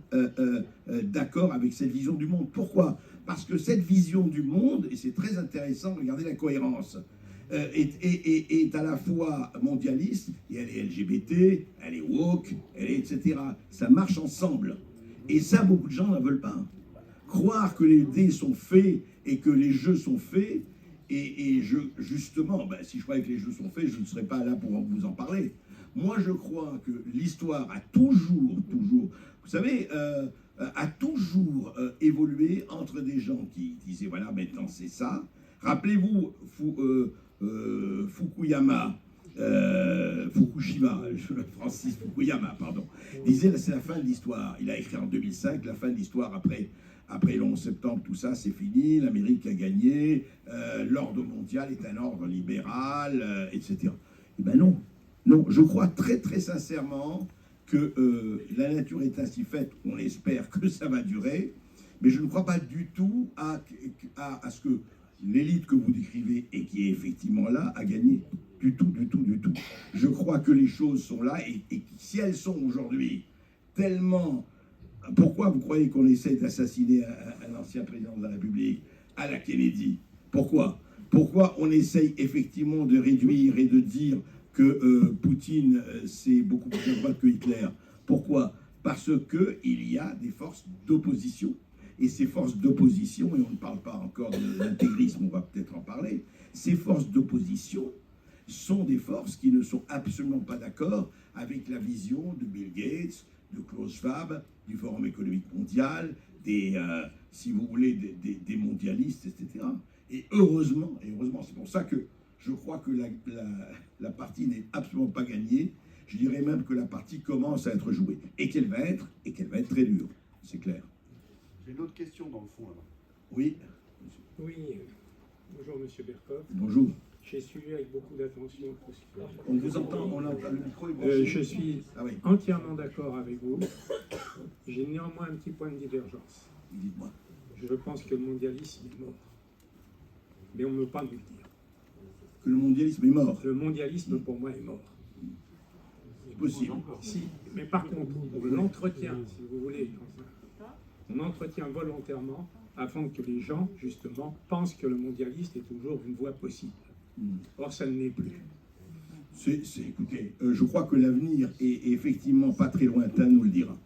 d'accord avec cette vision du monde. Pourquoi? Parce que cette vision du monde, et c'est très intéressant, regardez la cohérence, est à la fois mondialiste, et elle est LGBT, elle est woke, elle est etc. Ça marche ensemble. Et ça, beaucoup de gens ne veulent pas. Croire que les dés sont faits et que les jeux sont faits, justement, si je croyais que les jeux sont faits, je ne serais pas là pour vous en parler. Moi, je crois que l'histoire a toujours, vous savez, a toujours évolué entre des gens qui disaient, voilà, maintenant c'est ça. Rappelez-vous, Fukushima, Francis Fukuyama, pardon, disait, c'est la fin de l'histoire. Il a écrit en 2005, la fin de l'histoire après le 11 septembre, tout ça, c'est fini, l'Amérique a gagné, l'ordre mondial est un ordre libéral, etc. Eh bien non. Non, je crois très très sincèrement que la nature est ainsi faite, on espère que ça va durer, mais je ne crois pas du tout à ce que l'élite que vous décrivez et qui est effectivement là a gagné. Du tout. Je crois que les choses sont là et si elles sont aujourd'hui tellement... Pourquoi vous croyez qu'on essaie d'assassiner un ancien président de la République, à la Kennedy? Pourquoi on essaye effectivement de réduire et de dire que Poutine, c'est beaucoup plus à droite que Hitler. Pourquoi? Parce qu'il y a des forces d'opposition. Et ces forces d'opposition, et on ne parle pas encore de l'intégrisme, on va peut-être en parler, ces forces d'opposition sont des forces qui ne sont absolument pas d'accord avec la vision de Bill Gates, de Klaus Schwab, du Forum économique mondial, si vous voulez, des mondialistes, etc. Et heureusement, c'est pour ça que je crois que la partie n'est absolument pas gagnée. Je dirais même que la partie commence à être jouée. Et qu'elle va être très dure, c'est clair. J'ai une autre question dans le fond, alors. Oui. Oui, bonjour Monsieur Berkoff. Bonjour. J'ai suivi avec beaucoup d'attention tout ce qui est. On vous entend, on entend le micro est branché. Je suis oui. entièrement d'accord avec vous. J'ai néanmoins un petit point de divergence. Dites-moi. Je pense que le mondialisme est mort. Mais on ne peut pas nous le dire. Que le mondialisme est mort. Le mondialisme, pour moi, est mort. C'est possible. Si, mais par contre, on l'entretient, si vous voulez. On entretient volontairement afin que les gens, justement, pensent que le mondialiste est toujours une voie possible. Or, ça ne l'est plus. Écoutez, je crois que l'avenir est effectivement pas très lointain, nous le dira.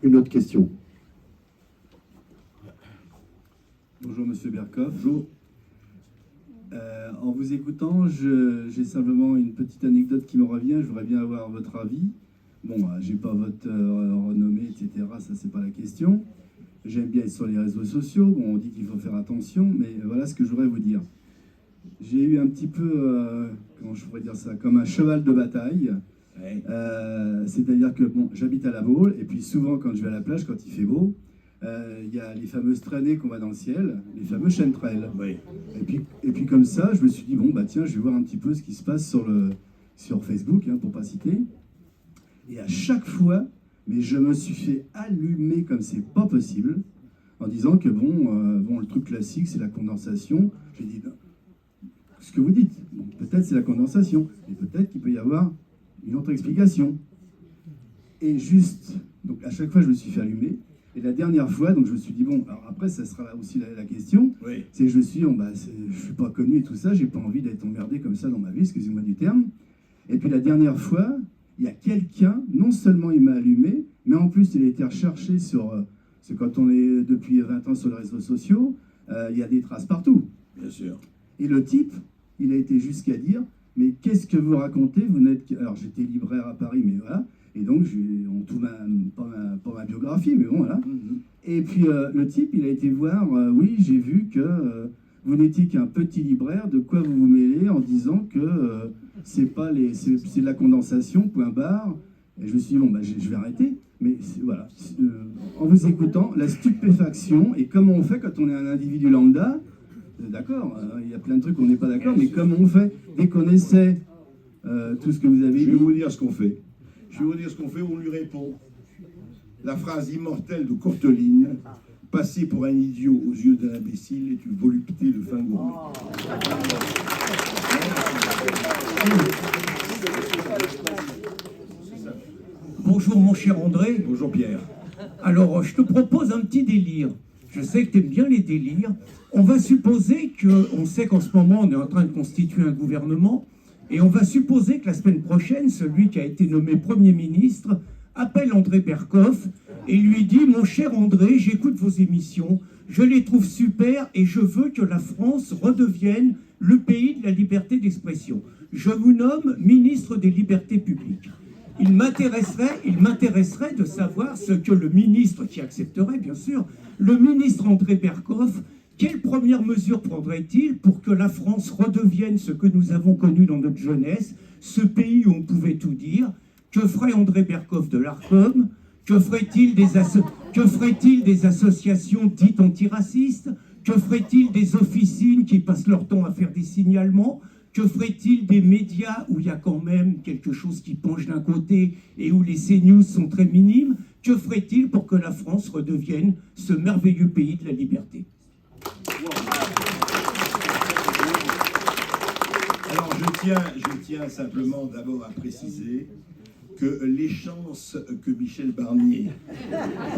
Une autre question. Bonjour Monsieur Berkoff. Bonjour. En vous écoutant, j'ai simplement une petite anecdote qui me revient. Je voudrais bien avoir votre avis. Bon, j'ai pas votre renommée, etc. Ça, c'est pas la question. J'aime bien être sur les réseaux sociaux. Bon, on dit qu'il faut faire attention, mais voilà ce que je voudrais vous dire. J'ai eu un petit peu, comment je pourrais dire ça, comme un cheval de bataille. Ouais. C'est-à-dire que bon, j'habite à La Baule, et puis souvent quand je vais à la plage, quand il fait beau, il y a les fameuses traînées qu'on voit dans le ciel, les fameux chemtrails. Oui. Et puis comme ça, je me suis dit, bon, bah tiens, je vais voir un petit peu ce qui se passe sur Facebook, hein, pour pas citer. Et à chaque fois, mais je me suis fait allumer comme c'est pas possible, en disant que bon, le truc classique, c'est la condensation. J'ai dit, ben, ce que vous dites, bon, peut-être c'est la condensation, mais peut-être qu'il peut y avoir une autre explication. Et juste, donc à chaque fois, je me suis fait allumer. Et la dernière fois, donc je me suis dit, bon, alors après, ça sera aussi la question, Oui. c'est que je me suis dit, bon, bah, je suis pas connu et tout ça, j'ai pas envie d'être emmerdé comme ça dans ma vie, excusez-moi du terme. Et puis la dernière fois, il y a quelqu'un, non seulement il m'a allumé, mais en plus il a été recherché sur... c'est quand on est depuis 20 ans sur les réseaux sociaux, il y a des traces partout. Bien sûr. Et le type, il a été jusqu'à dire, mais qu'est-ce que vous racontez? Vous n'êtes... Alors j'étais libraire à Paris, mais voilà. Et donc, on trouve pas ma biographie, mais bon, voilà. Mm-hmm. Et puis, le type, il a été voir, oui, j'ai vu que vous n'étiez qu'un petit libraire, de quoi vous vous mêlez en disant que c'est de la condensation, point barre. Et je me suis dit, bon, bah, je vais arrêter. Mais voilà, en vous écoutant, la stupéfaction, et comment on fait quand on est un individu lambda, d'accord, il y a plein de trucs où on n'est pas d'accord, mais comment on fait dès qu'on essaie tout ce que vous avez dit. Je vais vous dire ce qu'on fait. On lui répond. La phrase immortelle de Courteline, passer pour un idiot aux yeux d'un imbécile est une volupté de fin gourmet. Bonjour mon cher André. Bonjour Pierre. Alors, je te propose un petit délire. Je sais que tu aimes bien les délires. On va supposer on sait qu'en ce moment, on est en train de constituer un gouvernement, et on va supposer que la semaine prochaine, celui qui a été nommé Premier ministre appelle André Berkoff et lui dit « Mon cher André, j'écoute vos émissions, je les trouve super et je veux que la France redevienne le pays de la liberté d'expression. Je vous nomme ministre des libertés publiques. » Il m'intéresserait de savoir ce que le ministre, qui accepterait bien sûr, le ministre André Berkoff, quelle première mesure prendrait-il pour que la France redevienne ce que nous avons connu dans notre jeunesse, ce pays où on pouvait tout dire? Que ferait André Berkoff de l'Arcom? Que ferait-il des associations dites antiracistes? Que ferait-il des officines qui passent leur temps à faire des signalements? Que ferait-il des médias où il y a quand même quelque chose qui penche d'un côté et où les CNews sont très minimes? Que ferait-il pour que la France redevienne ce merveilleux pays de la liberté? Alors je tiens simplement d'abord à préciser que les chances que Michel Barnier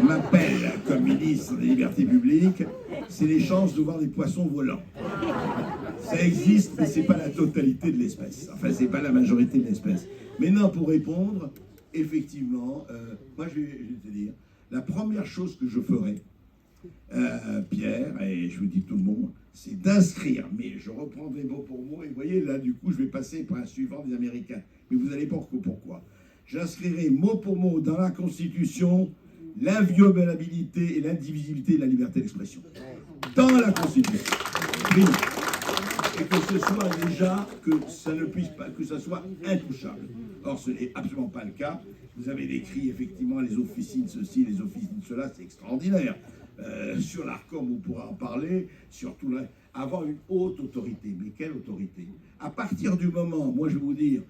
m'appelle comme ministre des libertés publiques, c'est les chances de voir des poissons volants. Ça existe, mais c'est pas la totalité de l'espèce. Enfin, c'est pas la majorité de l'espèce. Maintenant, pour répondre, effectivement, moi, je vais te dire, la première chose que je ferai, Pierre, et je vous dis tout le monde, c'est d'inscrire, mais je reprendrai mot pour mot, et vous voyez, là, du coup, je vais passer pour un suivant des Américains. Mais vous allez voir pourquoi. J'inscrirai mot pour mot dans la Constitution l'inviolabilité et l'indivisibilité de la liberté d'expression. Dans la Constitution. Oui. Et que ce soit déjà, que ça ne puisse pas, que ça soit intouchable. Or, ce n'est absolument pas le cas. Vous avez décrit effectivement les officines ceci, les officines cela, c'est extraordinaire. Sur l'ARCOM, on pourra en parler, surtout avoir une haute autorité. Mais quelle autorité? À partir du moment, moi je vais vous dire,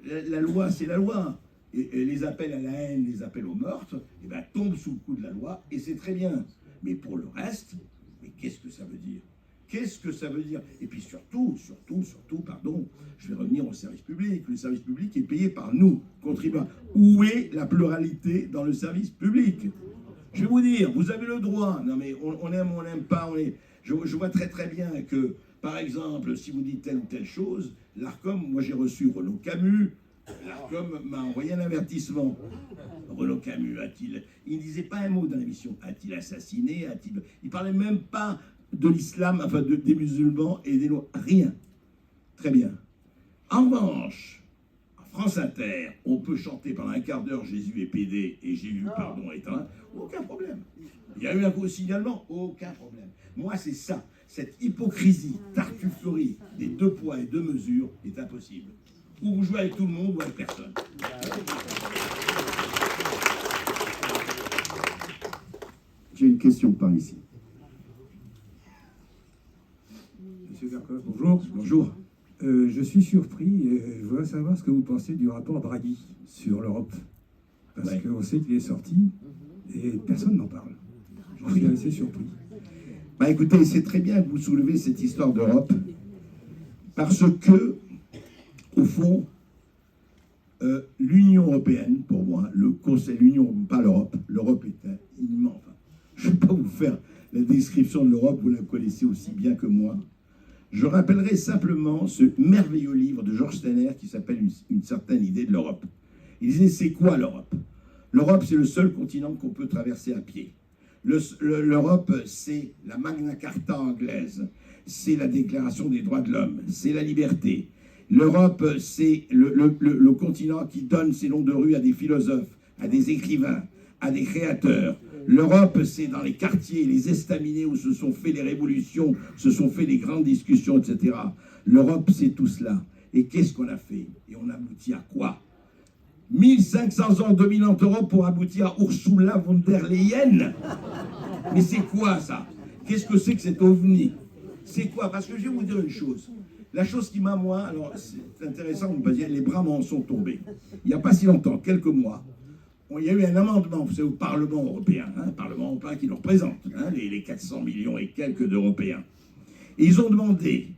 la loi c'est la loi, et les appels à la haine, les appels au meurtre, eh ben, tombent sous le coup de la loi, et c'est très bien. Mais pour le reste, mais qu'est-ce que ça veut dire? Qu'est-ce que ça veut dire? Et puis surtout, pardon, je vais revenir au service public. Le service public est payé par nous, contribuables. Où est la pluralité dans le service public? Je vais vous dire, vous avez le droit. Non mais on aime ou on n'aime pas. Je vois très très bien que, par exemple, si vous dites telle ou telle chose, l'ARCOM, moi j'ai reçu Renaud Camus, l'ARCOM m'a envoyé un avertissement. Renaud Camus il ne disait pas un mot dans l'émission. A-t-il assassiné? Il parlait même pas de l'islam, enfin des musulmans et des lois. Rien. Très bien. En revanche, France Inter, on peut chanter pendant un quart d'heure Jésus est pédé et Jésus, pardon, est un. Aucun problème. Il y a eu un signalement, aucun problème. Moi, c'est ça. Cette hypocrisie, tartufferie des deux poids et deux mesures est impossible. Ou vous jouez avec tout le monde ou avec personne. J'ai une question par ici. Monsieur Vercors, bonjour. Bonjour. Je suis surpris et je voudrais savoir ce que vous pensez du rapport Draghi sur l'Europe. Parce qu'on sait qu'il est sorti et personne n'en parle. Je suis assez surpris. Bah écoutez, c'est très bien que vous soulevez cette histoire d'Europe parce que, au fond, l'Union européenne, pour moi, le Conseil de l'Union, pas l'Europe, l'Europe est un immense. Enfin, je ne vais pas vous faire la description de l'Europe, vous la connaissez aussi bien que moi. Je rappellerai simplement ce merveilleux livre de Georges Steiner qui s'appelle une certaine idée de l'Europe. Il disait, c'est quoi l'Europe? L'Europe, c'est le seul continent qu'on peut traverser à pied. L'Europe, c'est la Magna Carta anglaise, c'est la Déclaration des droits de l'homme, c'est la liberté. L'Europe, c'est le continent qui donne ses noms de rue à des philosophes, à des écrivains, à des créateurs. L'Europe, c'est dans les quartiers, les estaminets où se sont fait les révolutions, se sont fait les grandes discussions, etc. L'Europe, c'est tout cela. Et qu'est-ce qu'on a fait? Et on aboutit à quoi? 1500 ans dominante Europe pour aboutir à Ursula von der Leyen. Mais c'est quoi ça? Qu'est-ce que c'est que cet ovni? C'est quoi? Parce que je vais vous dire une chose. La chose qui m'a, moi, alors c'est intéressant, on peut dire, les bras m'en sont tombés. Il n'y a pas si longtemps, quelques mois, il y a eu un amendement, vous savez, au Parlement européen, le Parlement européen qui le représente, les 400 millions et quelques d'Européens. Et ils ont demandé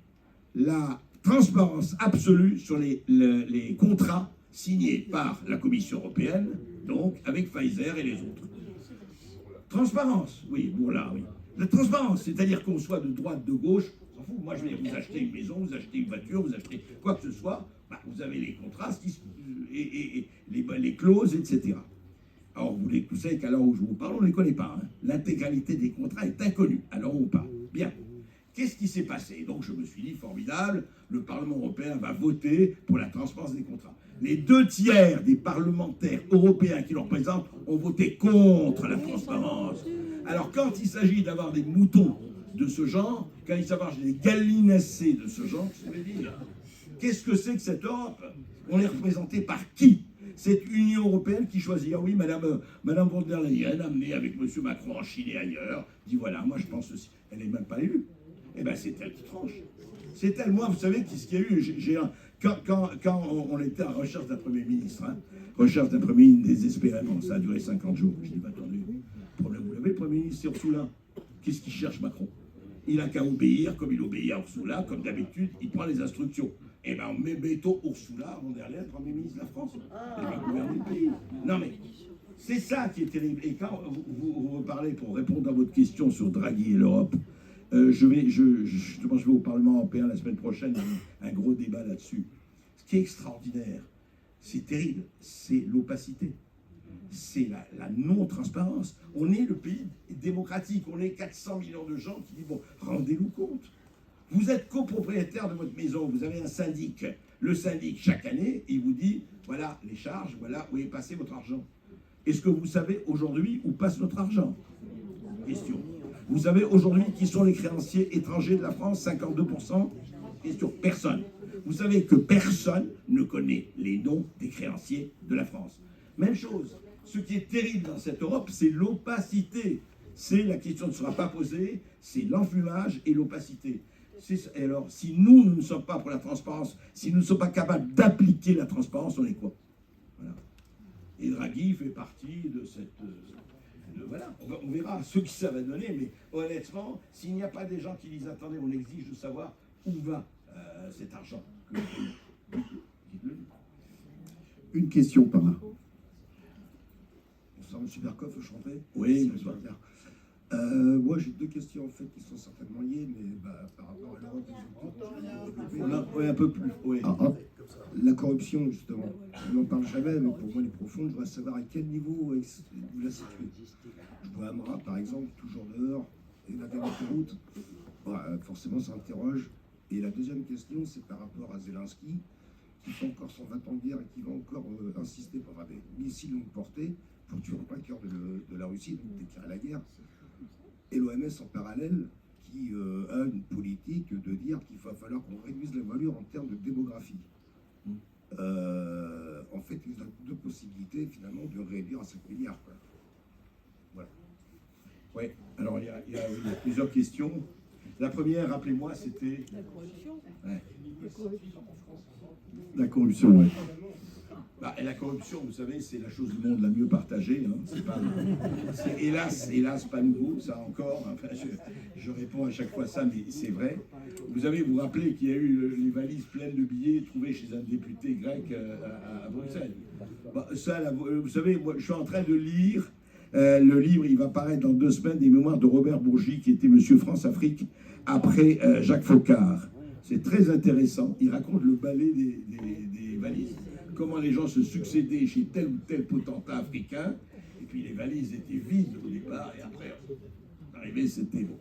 la transparence absolue sur les contrats signés par la Commission européenne, donc avec Pfizer et les autres. Transparence, oui, voilà, oui. La transparence, c'est-à-dire qu'on soit de droite, de gauche, on s'en fout. Moi, je vais vous acheter une maison, vous achetez une voiture, vous achetez quoi que ce soit, vous avez les contrats et les clauses, etc. Alors, vous savez qu'à l'heure où je vous parle, on ne les connaît pas. L'intégralité des contrats est inconnue à l'heure où on parle. Bien. Qu'est-ce qui s'est passé? Donc, je me suis dit, formidable, le Parlement européen va voter pour la transparence des contrats. Les 2/3 des parlementaires européens qui le représentent ont voté contre la transparence. Alors, quand il s'agit d'avoir des moutons de ce genre, quand il s'agit des gallinacés de ce genre, je vais dire, qu'est-ce que c'est que cette Europe? On est représenté par qui? Cette Union européenne qui choisit. Ah oui, Madame von der Leyen, amenée avec M. Macron en Chine et ailleurs, dit voilà, moi je pense aussi. Elle n'est même pas élue. Eh bien, c'est elle qui tranche. C'est elle. Moi, vous savez, ce qu'il y a eu, quand on était en recherche d'un Premier ministre, recherche d'un Premier ministre désespérément, ça a duré 50 jours. Je dis, bah, attendez, problème, vous l'avez, le Premier ministre, c'est Ursula. Qu'est-ce qu'il cherche, Macron? Il n'a qu'à obéir, comme il obéit à Ursula, comme d'habitude, il prend les instructions. Eh bien, mettons Ursula von der Leyen, Premier ministre de la France. Elle va gouverner le pays. Non, mais c'est ça qui est terrible. Et quand vous parlez, pour répondre à votre question sur Draghi et l'Europe, Justement, je vais au Parlement européen la semaine prochaine, un gros débat là-dessus. Ce qui est extraordinaire, c'est terrible, c'est l'opacité. C'est la non-transparence. On est le pays démocratique, on est 400 millions de gens qui disent, bon, rendez-vous compte. Vous êtes copropriétaire de votre maison, vous avez un syndic. Le syndic, chaque année, il vous dit, voilà les charges, voilà où est passé votre argent. Est-ce que vous savez aujourd'hui où passe notre argent? Question. Vous savez aujourd'hui qui sont les créanciers étrangers de la France, 52%? Question. Personne. Vous savez que personne ne connaît les noms des créanciers de la France. Même chose. Ce qui est terrible dans cette Europe, c'est l'opacité. C'est la question ne sera pas posée, c'est l'enfumage et l'opacité. Alors, si nous ne sommes pas pour la transparence, si nous ne sommes pas capables d'appliquer la transparence, on est quoi? Voilà. Et Draghi fait partie de cette... voilà, on verra ce que ça va donner, mais honnêtement, s'il n'y a pas des gens qui disent, attendez, on exige de savoir où va cet argent. Une question par là. Bonsoir, M. Berkoff, enchanté. Oui, bonsoir. Moi, j'ai deux questions en fait qui sont certainement liées, mais par rapport à l'Europe, Oui, un peu plus. Oui. la corruption, justement, on n'en parle jamais, mais pour moi, elle est profonde. Je voudrais savoir à quel niveau vous la situez. Je vois Amra, par exemple, toujours dehors, et la dernière route. Forcément, ça interroge. Et la deuxième question, c'est par rapport à Zelensky, qui fait encore son 20 ans de guerre et qui va encore insister pour avoir des missiles longue portée pour tuer en plein cœur de la Russie, donc déclarer la guerre. Et l'OMS en parallèle, qui a une politique de dire qu'il va falloir qu'on réduise la voilure en termes de démographie. En fait, il y a deux possibilités finalement de réduire à 5 milliards. Quoi. Voilà. Oui, alors il y a plusieurs questions. La première, rappelez-moi, c'était... La corruption. Ouais. La corruption, oui. Et la corruption, vous savez, c'est la chose du monde la mieux partagée. Hein. C'est hélas, pas nouveau, ça encore. Enfin, je réponds à chaque fois ça, mais c'est vrai. Vous vous rappelez qu'il y a eu les valises pleines de billets trouvées chez un député grec à Bruxelles. Vous savez, moi, je suis en train de lire le livre, il va paraître dans 2 semaines, des mémoires de Robert Bourgi, qui était Monsieur France-Afrique, après Jacques Faucard. C'est très intéressant. Il raconte le balai des valises. Comment les gens se succédaient chez tel ou tel potentat africain, et puis les valises étaient vides au départ, et après, arrivé, c'était bon.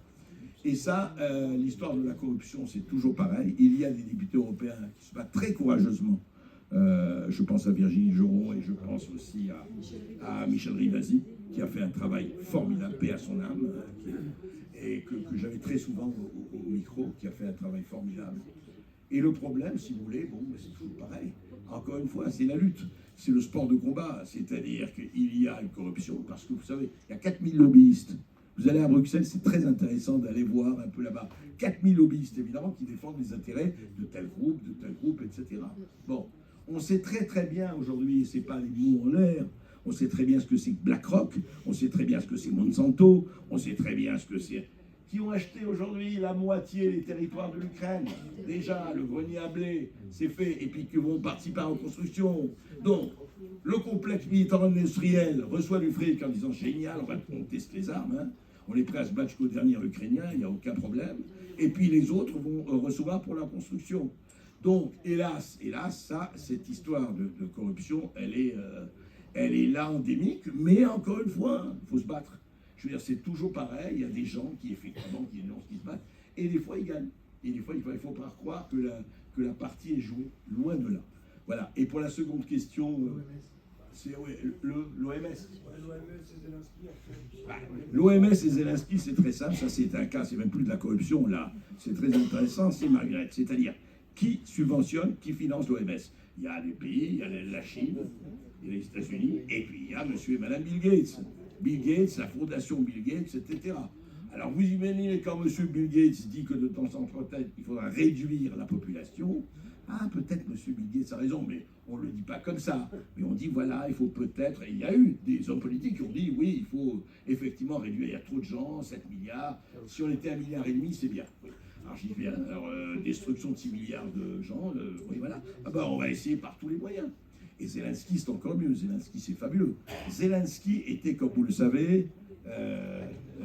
Et ça, l'histoire de la corruption, c'est toujours pareil. Il y a des députés européens qui se battent très courageusement. Je pense à Virginie Joron, et je pense aussi à Michel Rivasi, qui a fait un travail formidable, paix à son âme, et que j'avais très souvent au micro, qui a fait un travail formidable. Et le problème, si vous voulez, c'est toujours pareil. Encore une fois, c'est la lutte, c'est le sport de combat, c'est-à-dire qu'il y a une corruption, parce que vous savez, il y a 4000 lobbyistes. Vous allez à Bruxelles, c'est très intéressant d'aller voir un peu là-bas. 4000 lobbyistes, évidemment, qui défendent les intérêts de tel groupe, etc. Bon, on sait très très bien aujourd'hui, et ce n'est pas les mots en l'air, on sait très bien ce que c'est que BlackRock, on sait très bien ce que c'est Monsanto, on sait très bien ce que c'est... qui ont acheté aujourd'hui la moitié des territoires de l'Ukraine. Déjà, le grenier à blé, c'est fait, et puis qui vont participer à la reconstruction. Donc, le complexe militaire industriel reçoit du fric en disant « génial, on teste les armes, hein. On est prêt à se battre jusqu'au dernier Ukrainien, il n'y a aucun problème. » Et puis les autres vont recevoir pour la construction. Donc, hélas, cette histoire de corruption, elle est là endémique, mais encore une fois, il faut se battre. Je veux dire, c'est toujours pareil, il y a des gens qui, effectivement, qui se battent, et des fois, ils gagnent. Et des fois, il ne faut pas croire que la partie est jouée, loin de là. Voilà. Et pour la seconde question, c'est l'OMS. L'OMS et Zelensky, c'est très simple, ça c'est un cas, c'est même plus de la corruption, là. C'est très intéressant, c'est Margaret. C'est-à-dire, qui subventionne, qui finance l'OMS? Il y a des pays, il y a la Chine, il y a les États-Unis, et puis il y a monsieur et madame Bill Gates. Bill Gates, la fondation Bill Gates, etc. Alors vous imaginez quand M. Bill Gates dit que de temps en temps il faudra réduire la population, peut-être M. Bill Gates a raison, mais on ne le dit pas comme ça. Mais on dit voilà, il faut peut-être, et il y a eu des hommes politiques qui ont dit oui, il faut effectivement réduire, il y a trop de gens, 7 milliards, si on était 1,5 milliard, c'est bien. Alors j'y viens, destruction de 6 milliards de gens, oui voilà, on va essayer par tous les moyens. Et Zelensky, c'est encore mieux. Zelensky, c'est fabuleux. Zelensky était, comme vous le savez,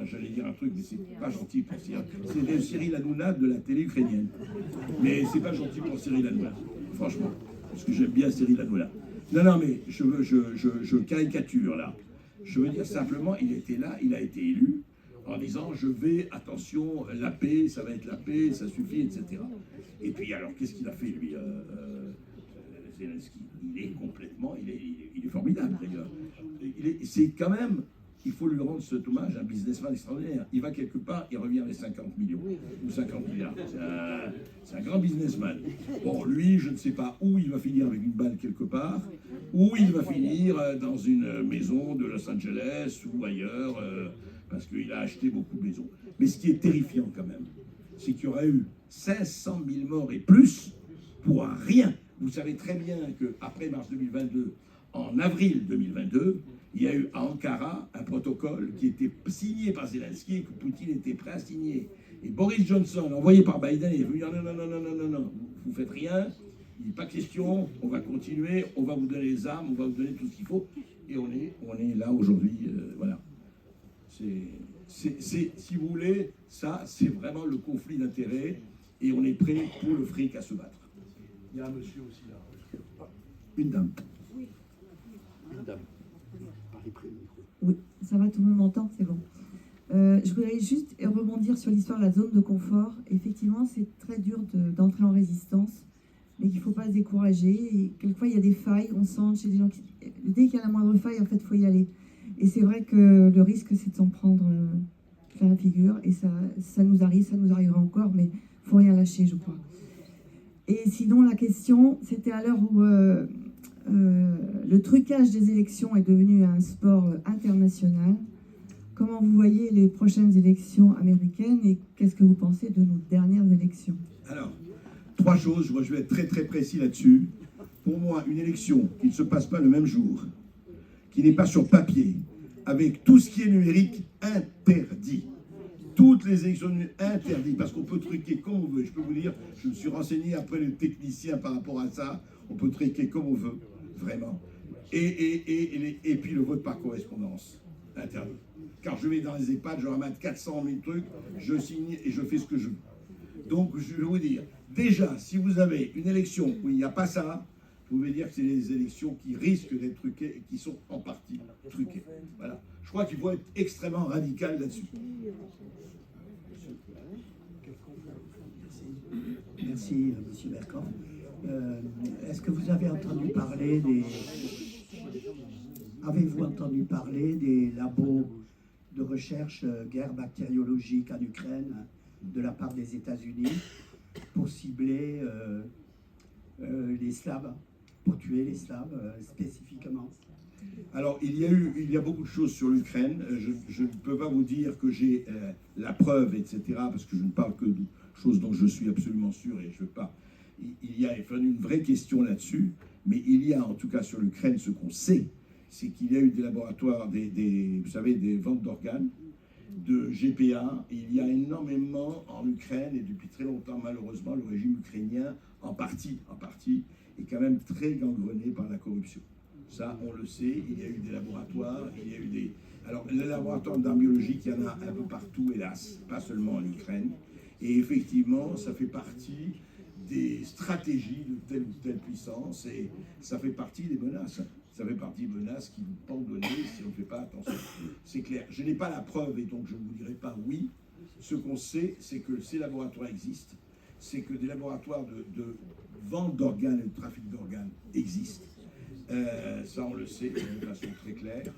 j'allais dire un truc, mais c'est pas gentil pour Cyril. C'est Cyril Hanouna de la télé ukrainienne. Mais c'est pas gentil pour Cyril Hanouna, franchement. Parce que j'aime bien Cyril Hanouna. Non, mais je caricature là. Je veux dire simplement, il était là, il a été élu en disant je vais, attention, la paix, ça va être la paix, ça suffit, etc. Et puis alors, qu'est-ce qu'il a fait lui Zelensky? Il est complètement, il est formidable d'ailleurs. C'est quand même, il faut lui rendre cet hommage, un businessman extraordinaire. Il va quelque part, il revient avec 50 millions ou 50 milliards. C'est un grand businessman. Bon, lui, je ne sais pas où il va finir avec une balle quelque part, où il va finir dans une maison de Los Angeles ou ailleurs, parce qu'il a acheté beaucoup de maisons. Mais ce qui est terrifiant quand même, c'est qu'il y aurait eu 500 000 morts et plus pour un rien. Vous savez très bien qu'après mars 2022, en avril 2022, il y a eu à Ankara un protocole qui était signé par Zelensky et que Poutine était prêt à signer. Et Boris Johnson, envoyé par Biden, il est venu dire non, vous faites rien, il n'est pas question, on va continuer, on va vous donner les armes, on va vous donner tout ce qu'il faut. Et on est là aujourd'hui, voilà. Si vous voulez, ça, c'est vraiment le conflit d'intérêts et on est prêt pour le fric à se battre. Il y a un monsieur aussi là. Une dame. Une dame. Oui, ça va, tout le monde m'entend, c'est bon. Je voudrais juste rebondir sur l'histoire de la zone de confort. Effectivement, c'est très dur d'entrer en résistance, mais qu'il ne faut pas se décourager. Et quelquefois, il y a des failles, on sent chez des gens qui... Dès qu'il y a la moindre faille, en fait, il faut y aller. Et c'est vrai que le risque, c'est de s'en prendre plein la figure. Et ça nous arrive, ça nous arrivera encore, mais il ne faut rien lâcher, je crois. Et sinon, la question, c'était à l'heure où le trucage des élections est devenu un sport international. Comment vous voyez les prochaines élections américaines et qu'est-ce que vous pensez de nos dernières élections? Alors, 3 choses, moi je vais être très très précis là-dessus. Pour moi, une élection qui ne se passe pas le même jour, qui n'est pas sur papier, avec tout ce qui est numérique, interdit. Toutes les élections interdites, parce qu'on peut truquer comme on veut. Je peux vous dire, je me suis renseigné après les techniciens par rapport à ça, on peut truquer comme on veut, vraiment. Et puis le vote par correspondance, interdit. Car je vais dans les EHPAD, je ramène 400 000 trucs, je signe et je fais ce que je veux. Donc je vais vous dire, déjà, si vous avez une élection où il n'y a pas ça, vous pouvez dire que c'est les élections qui risquent d'être truquées et qui sont en partie truquées. Voilà. Je crois qu'il faut être extrêmement radical là-dessus. Merci, M. Berkoff. Est-ce que vous avez entendu parler des... Avez-vous entendu parler des labos de recherche guerre bactériologique en Ukraine de la part des États-Unis pour cibler les Slaves, pour tuer les Slaves spécifiquement? Alors, il y a beaucoup de choses sur l'Ukraine. Je ne peux pas vous dire que j'ai la preuve, etc., parce que je ne parle que de choses dont je suis absolument sûr et je veux pas. Il y a une vraie question là-dessus, mais il y a en tout cas sur l'Ukraine ce qu'on sait, c'est qu'il y a eu des laboratoires, vous savez, des ventes d'organes, de GPA. Et il y a énormément en Ukraine, et depuis très longtemps, malheureusement, le régime ukrainien, en partie, est quand même très gangrené par la corruption. Ça, on le sait, il y a eu des laboratoires, il y a eu des... Alors, les laboratoires d'armes biologiques, il y en a un peu partout, hélas, pas seulement en Ukraine. Et effectivement, ça fait partie des stratégies de telle ou telle puissance, et ça fait partie des menaces. Ça fait partie des menaces qui vous pendonnent si on ne fait pas attention. C'est clair. Je n'ai pas la preuve, et donc je ne vous dirai pas oui. Ce qu'on sait, c'est que ces laboratoires existent, c'est que des laboratoires de vente d'organes et de trafic d'organes existent. Ça, on le sait de façon très claire.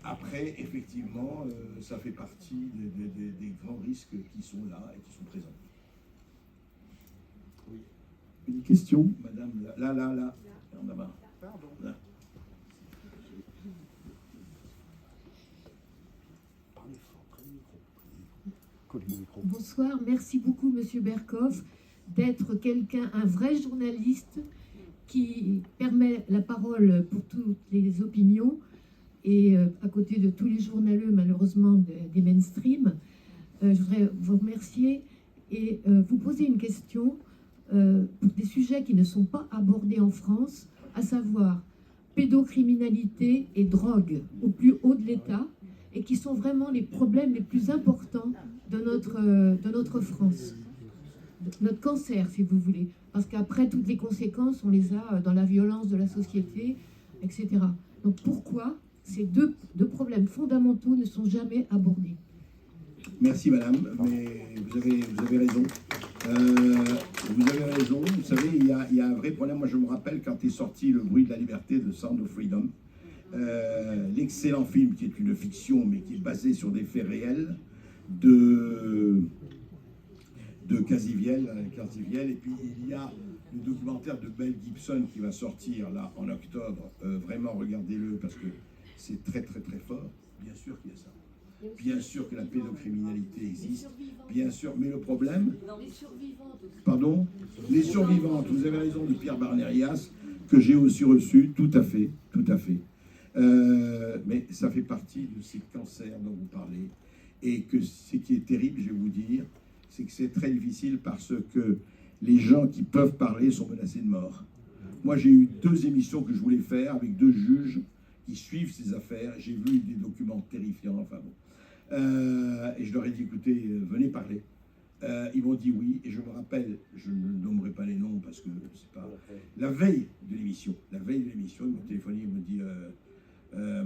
Après, effectivement, ça fait partie des grands risques qui sont là et qui sont présents. Oui. Une question? Madame, là, en bas. Pardon. Là. Bonsoir, merci beaucoup Monsieur Berkoff d'être quelqu'un, un vrai journaliste qui permet la parole pour toutes les opinions et à côté de tous les journaleux malheureusement des mainstream. Je voudrais vous remercier et vous poser une question pour des sujets qui ne sont pas abordés en France, à savoir pédocriminalité et drogue au plus haut de l'État. et qui sont vraiment les problèmes les plus importants de notre France. Notre cancer, si vous voulez. Parce qu'après, toutes les conséquences, on les a dans la violence de la société, etc. Donc pourquoi ces deux problèmes fondamentaux ne sont jamais abordés? Merci madame, mais vous avez raison. Vous avez raison, vous savez, il y a un vrai problème. Moi je me rappelle quand est sorti Le bruit de la liberté de Sound of Freedom, l'excellent film qui est une fiction mais qui est basé sur des faits réels de Casiviel, et puis il y a le documentaire de Mel Gibson qui va sortir là en octobre. Vraiment regardez-le parce que c'est très très très fort. Bien sûr qu'il y a ça. Bien sûr que la pédocriminalité existe, bien sûr, mais le problème... Les survivantes. Pardon? Les survivantes, vous avez raison, de Pierre Barnérias, que j'ai aussi reçu, tout à fait, tout à fait. Mais ça fait partie de ces cancers dont vous parlez, et que ce qui est terrible, je vais vous dire, c'est que c'est très difficile parce que les gens qui peuvent parler sont menacés de mort. Moi, j'ai eu 2 émissions que je voulais faire avec 2 juges qui suivent ces affaires. J'ai vu des documents terrifiants, enfin bon. Et je leur ai dit, écoutez, venez parler. Ils m'ont dit oui, et je me rappelle, je ne nommerai pas les noms parce que c'est pas... La veille de l'émission, ils m'ont téléphoné, ils m'ont dit,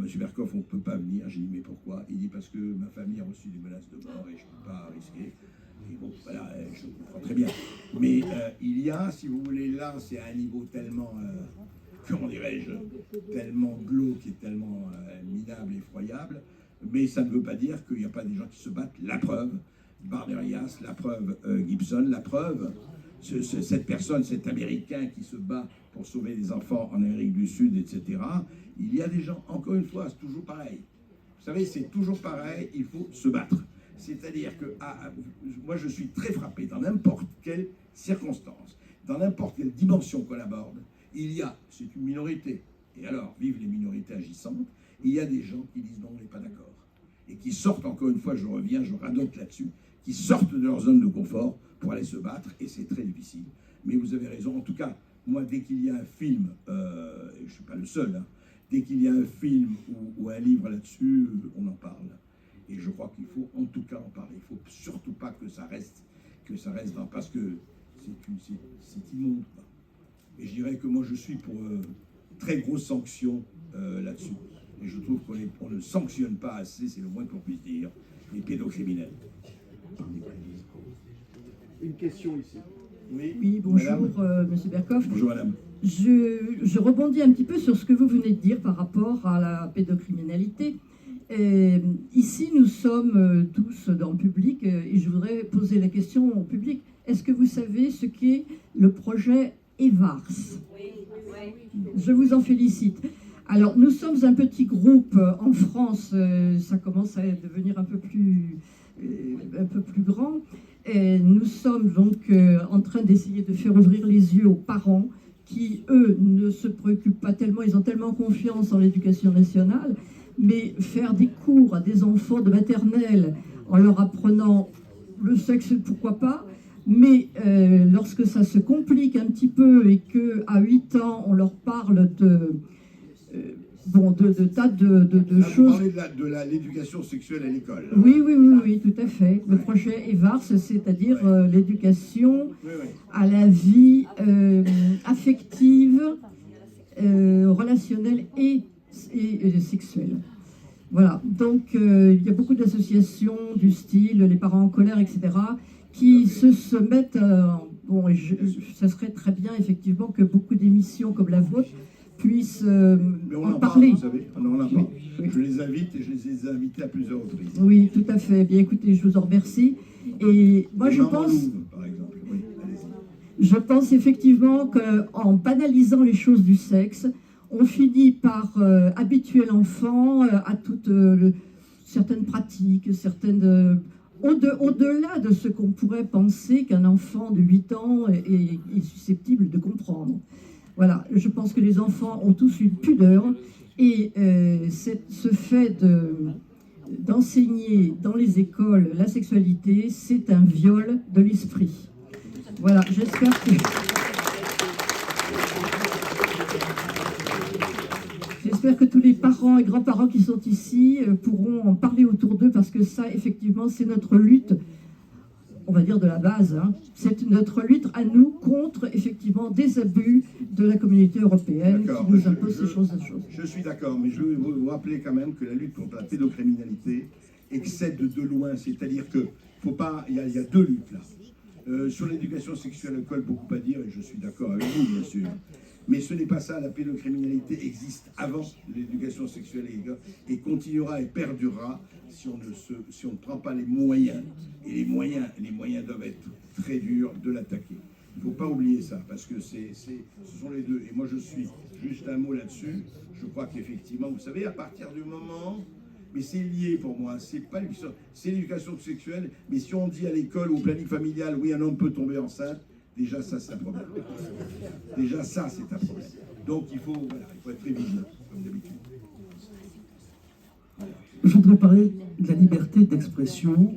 Monsieur Berkoff, on ne peut pas venir. J'ai dit, mais pourquoi? Il dit, parce que ma famille a reçu des menaces de mort et je ne peux pas risquer. Et bon, voilà, je comprends très bien. Mais il y a, si vous voulez, là, c'est à un niveau tellement... comment dirais-je, tellement glauque et tellement minable, effroyable, mais ça ne veut pas dire qu'il n'y a pas des gens qui se battent. La preuve, Barnérias, la preuve, Gibson, la preuve, cette personne, cet Américain qui se bat pour sauver des enfants en Amérique du Sud, etc. Il y a des gens, encore une fois, c'est toujours pareil. Vous savez, c'est toujours pareil, il faut se battre. C'est-à-dire que moi, je suis très frappé dans n'importe quelle circonstance, dans n'importe quelle dimension qu'on aborde. Il y a, c'est une minorité, et alors, vive les minorités agissantes, il y a des gens qui disent non, on n'est pas d'accord. Et qui sortent, encore une fois, je reviens, je radote là-dessus, qui sortent de leur zone de confort pour aller se battre, et c'est très difficile. Mais vous avez raison, en tout cas, moi, dès qu'il y a un film, et je ne suis pas le seul, hein, dès qu'il y a un film ou un livre là-dessus, on en parle. Et je crois qu'il faut en tout cas en parler. Il ne faut surtout pas que ça reste dans... Parce que c'est immonde, quoi. Et je dirais que moi, je suis pour très grosses sanctions là-dessus. Et je trouve qu'on ne sanctionne pas assez, c'est le moins qu'on puisse dire, les pédocriminels. Une question ici. Oui, bonjour, Monsieur Berkoff. Bonjour, madame. Je rebondis un petit peu sur ce que vous venez de dire par rapport à la pédocriminalité. Ici, nous sommes tous dans le public et je voudrais poser la question au public. Est-ce que vous savez ce qu'est le projet EVARS? Je vous en félicite. Alors, nous sommes un petit groupe en France, ça commence à devenir un peu plus grand. Et nous sommes donc en train d'essayer de faire ouvrir les yeux aux parents qui, eux, ne se préoccupent pas tellement, ils ont tellement confiance en l'éducation nationale, mais faire des cours à des enfants de maternelle en leur apprenant le sexe, pourquoi pas, mais lorsque ça se complique un petit peu et qu'à 8 ans, on leur parle de tas de choses... Vous parlez de l'éducation sexuelle à l'école. Oui, tout à fait. Le projet EVARS, c'est-à-dire l'éducation à la vie affective, relationnelle et sexuelle. Voilà, donc il y a beaucoup d'associations du style Les parents en colère, etc., qui se mettent... ça serait très bien, effectivement, que beaucoup d'émissions comme la vôtre puissent en parler. Vous savez, on en parle. Oui. Je les invite et je les ai invités à plusieurs reprises. Oui, tout à fait. Bien, écoutez, je vous en remercie. Et moi, je pense... Louvre, par exemple. Oui, allez-y. Je pense effectivement qu'en banalisant les choses du sexe, on finit par habituer l'enfant à toutes certaines pratiques, certaines... Au-delà de ce qu'on pourrait penser qu'un enfant de 8 ans est susceptible de comprendre. Voilà, je pense que les enfants ont tous une pudeur et ce fait d'enseigner dans les écoles la sexualité, c'est un viol de l'esprit. Voilà, j'espère que... J'espère que tous les parents et grands-parents qui sont ici pourront en parler autour d'eux, parce que ça, effectivement, c'est notre lutte, on va dire de la base, hein. C'est notre lutte à nous contre, effectivement, des abus de la communauté européenne qui nous impose ces choses. Je suis d'accord, mais je veux vous rappeler quand même que la lutte contre la pédocriminalité excède de loin, c'est-à-dire que faut pas, il y a deux luttes là. Sur l'éducation sexuelle, l'école, beaucoup à dire, et je suis d'accord avec vous, bien sûr. Mais ce n'est pas ça, la pédocriminalité existe avant l'éducation sexuelle et continuera et perdurera si on ne prend pas les moyens. Et les moyens doivent être très durs de l'attaquer. Il ne faut pas oublier ça, parce que ce sont les deux. Et moi, je suis juste un mot là-dessus. Je crois qu'effectivement, vous savez, à partir du moment... Mais c'est lié pour moi, c'est pas l'éducation, c'est l'éducation sexuelle. Mais si on dit à l'école ou au planning familial, oui, un homme peut tomber enceinte, déjà ça, c'est un problème. Déjà ça, c'est un problème. Donc il faut être très vigilant, comme d'habitude. Je voudrais parler de la liberté d'expression.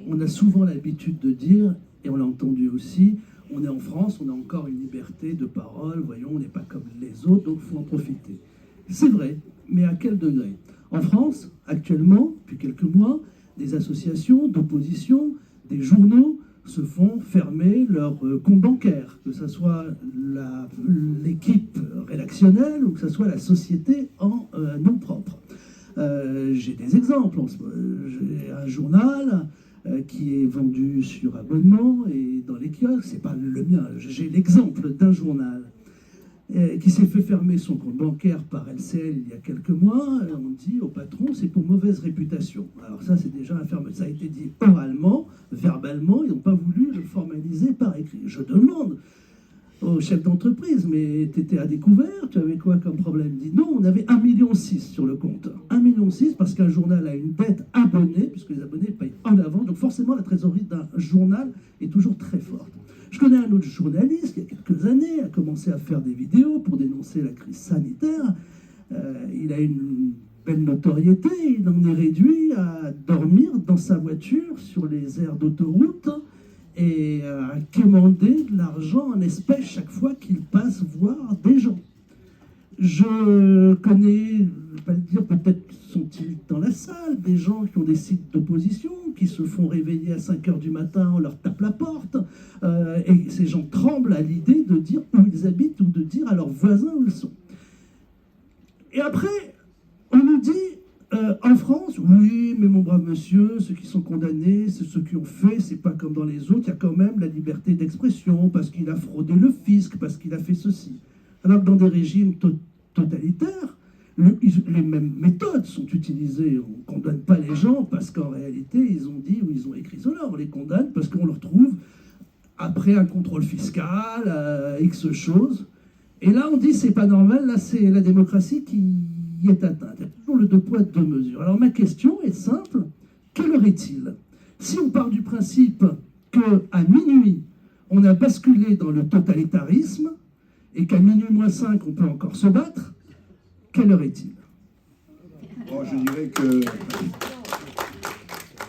On a souvent l'habitude de dire, et on l'a entendu aussi, on est en France, on a encore une liberté de parole, voyons, on n'est pas comme les autres, donc il faut en profiter. C'est vrai, mais à quel degré ? En France, actuellement, depuis quelques mois, des associations d'opposition, des journaux se font fermer leur compte bancaire, que ce soit l'équipe rédactionnelle ou que ce soit la société en nom propre. J'ai des exemples. J'ai un journal qui est vendu sur abonnement et dans les kiosques, c'est pas le mien. J'ai l'exemple d'un journal qui s'est fait fermer son compte bancaire par LCL il y a quelques mois. On dit au patron, c'est pour mauvaise réputation. Alors ça, c'est déjà un ferme. Ça a été dit oralement, verbalement, ils n'ont pas voulu le formaliser par écrit. Je demande au chef d'entreprise, mais tu étais à découvert, tu avais quoi comme problème? Il dit non, on avait 1,6 million sur le compte. 1,6 million parce qu'un journal a une dette abonnée, puisque les abonnés payent en avant, donc forcément la trésorerie d'un journal est toujours très forte. Je connais un autre journaliste qui, il y a quelques années, a commencé à faire des vidéos pour dénoncer la crise sanitaire. Il a une belle notoriété, il en est réduit à dormir dans sa voiture sur les aires d'autoroute et à quémander de l'argent en espèces chaque fois qu'il passe voir des gens. Je connais, je ne vais pas le dire, peut-être sont-ils dans la salle, des gens qui ont des sites d'opposition, qui se font réveiller à 5 h du matin, on leur tape la porte, et ces gens tremblent à l'idée de dire où ils habitent ou de dire à leurs voisins où ils sont. Et après, on nous dit, en France, oui, mais mon brave monsieur, ceux qui sont condamnés, c'est ceux qui ont fait, c'est pas comme dans les autres, il y a quand même la liberté d'expression, parce qu'il a fraudé le fisc, parce qu'il a fait ceci. Alors que dans des régimes totalitaires, les mêmes méthodes sont utilisées. On ne condamne pas les gens parce qu'en réalité, ils ont dit ou ils ont écrit cela. On les condamne parce qu'on le retrouve après un contrôle fiscal, X choses. Et là, on dit c'est pas normal, là, c'est la démocratie qui y est atteinte. Il y a toujours le deux poids, deux mesures. Alors ma question est simple, quelle heure est-il? Si on part du principe qu'à minuit, on a basculé dans le totalitarisme, et qu'à minuit moins 5, on peut encore se battre, quelle heure est-il? Bon, je dirais que...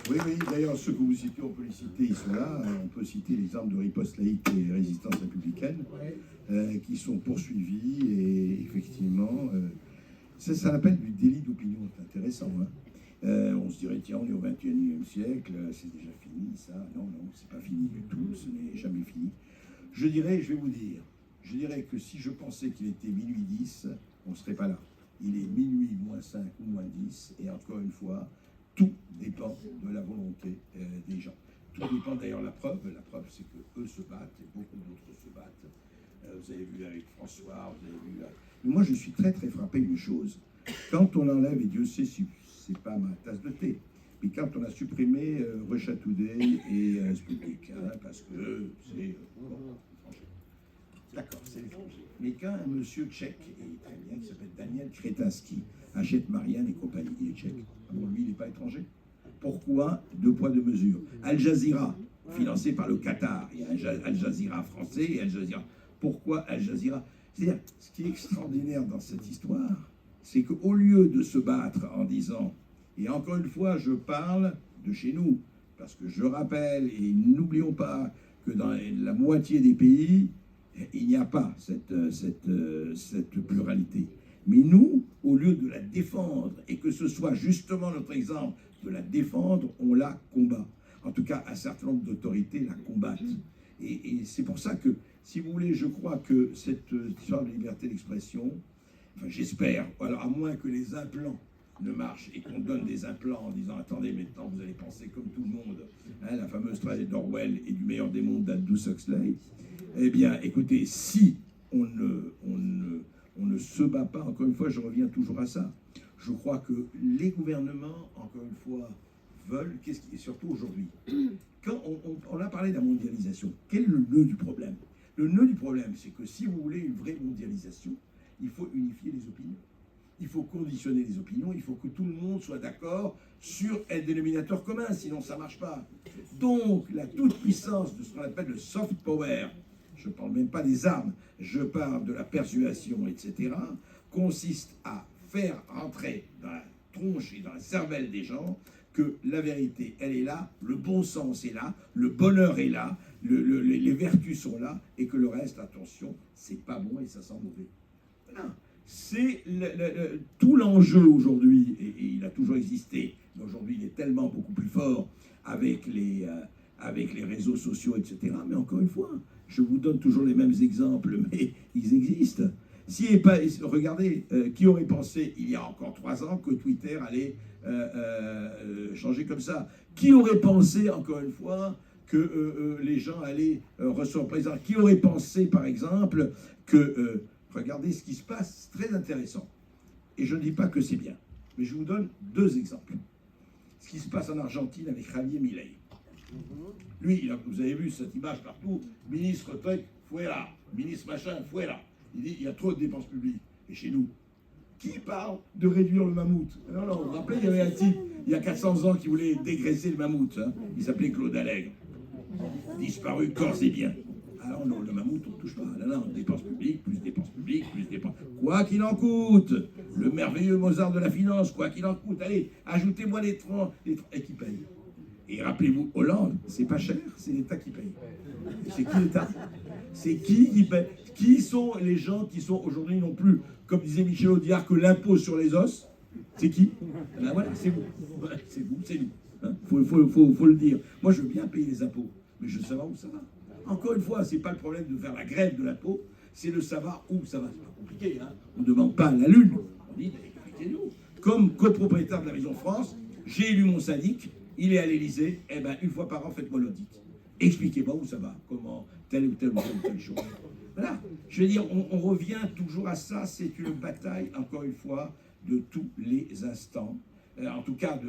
Oui, d'ailleurs, ceux que vous citez, on peut les citer, ils sont là. On peut citer l'exemple de Riposte laïque et Résistance républicaine, qui sont poursuivis, et effectivement, ça s'appelle du délit d'opinion, c'est intéressant. Hein. On se dirait, tiens, on est au XXIe siècle, c'est déjà fini, ça. Non, c'est pas fini du tout, ce n'est jamais fini. Je dirais, je vais vous dire, je dirais que si je pensais qu'il était minuit 10, on ne serait pas là. Il est minuit moins 5 ou moins 10, et encore une fois, tout dépend de la volonté des gens. Tout dépend d'ailleurs, la preuve c'est qu'eux se battent, et beaucoup d'autres se battent. Vous avez vu avec François, vous avez vu... Mais moi, je suis très très frappé d'une chose. Quand on enlève, et Dieu sait si c'est pas ma tasse de thé, mais quand on a supprimé Russia Today et Sputnik, hein, parce que c'est... D'accord, c'est l'étranger. Mais quand un monsieur tchèque, et très bien, qui s'appelle Daniel Kretinsky, achète Marianne et compagnie, il est tchèque. Bon, lui, il n'est pas étranger. Pourquoi deux poids, deux mesures? Al Jazeera, financé par le Qatar. Il y a Al Jazeera français et Al Jazeera. Pourquoi Al Jazeera? C'est-à-dire, ce qui est extraordinaire dans cette histoire, c'est qu'au lieu de se battre en disant, et encore une fois, je parle de chez nous, parce que je rappelle, et n'oublions pas que dans la moitié des pays, il n'y a pas cette pluralité. Mais nous, au lieu de la défendre, et que ce soit justement notre exemple de la défendre, on la combat. En tout cas, un certain nombre d'autorités la combattent. Et c'est pour ça que, si vous voulez, je crois que cette histoire de liberté d'expression, enfin j'espère, alors à moins que les implants ne marchent et qu'on donne des implants en disant attendez, maintenant vous allez penser comme tout le monde, hein, la fameuse phrase d'Orwell et du meilleur des mondes d'Aldous Huxley, eh bien écoutez, si on ne se bat pas, encore une fois je reviens toujours à ça, je crois que les gouvernements, encore une fois, veulent, et surtout aujourd'hui, quand on a parlé de la mondialisation, quel est le nœud du problème? Le nœud du problème, c'est que si vous voulez une vraie mondialisation, il faut unifier les opinions. Il faut conditionner les opinions, il faut que tout le monde soit d'accord sur un dénominateur commun, sinon ça ne marche pas. Donc, la toute-puissance de ce qu'on appelle le soft power, je ne parle même pas des armes, je parle de la persuasion, etc., consiste à faire rentrer dans la tronche et dans la cervelle des gens que la vérité, elle est là, le bon sens est là, le bonheur est là, les vertus sont là, et que le reste, attention, c'est pas bon et ça sent mauvais. Voilà. C'est tout l'enjeu aujourd'hui, et il a toujours existé, mais aujourd'hui il est tellement beaucoup plus fort avec les réseaux sociaux, etc. Mais encore une fois, je vous donne toujours les mêmes exemples, mais ils existent. Regardez, qui aurait pensé il y a encore 3 ans que Twitter allait changer comme ça? Qui aurait pensé, encore une fois, que les gens allaient recevoir présent? Qui aurait pensé, par exemple, que... regardez ce qui se passe, c'est très intéressant. Et je ne dis pas que c'est bien, mais je vous donne 2 exemples. Ce qui se passe en Argentine avec Javier Milei. Lui, vous avez vu cette image partout, ministre Truc, fuera, ministre machin, fuera. Il dit il y a trop de dépenses publiques. Et chez nous, qui parle de réduire le mammouth? Non, non, vous vous rappelez, il y avait un type, il y a 400 ans, qui voulait dégraisser le mammouth. Hein. Il s'appelait Claude Allègre. Disparu corps et biens. Alors non, le mammouth, on ne touche pas. Là, non, dépenses publiques, plus dépenses publiques, plus dépenses... Quoi qu'il en coûte, le merveilleux Mozart de la finance, quoi qu'il en coûte, allez, ajoutez-moi les 30, et qui paye. Et rappelez-vous, Hollande, c'est pas cher, c'est l'État qui paye. Et c'est qui l'État? C'est qui paye? Qui sont les gens qui sont aujourd'hui non plus, comme disait Michel Audiard, que l'impôt sur les os? C'est qui? Ben voilà, c'est vous. Voilà, c'est vous, c'est nous. Hein, faut le dire. Moi, je veux bien payer les impôts, mais je veux savoir où ça va. Encore une fois, c'est pas le problème de faire la grève de l'impôt, c'est de savoir où ça va. C'est pas compliqué, hein. On ne demande pas à la Lune. On dit, expliquez-nous. Comme copropriétaire de la Maison France, j'ai élu mon syndic, il est à l'Élysée, eh ben, 1 fois par an, faites-moi l'audit. Expliquez-moi où ça va, comment, telle ou telle chose. Voilà. Je veux dire, on revient toujours à ça, c'est une bataille, encore une fois, de tous les instants. En tout cas,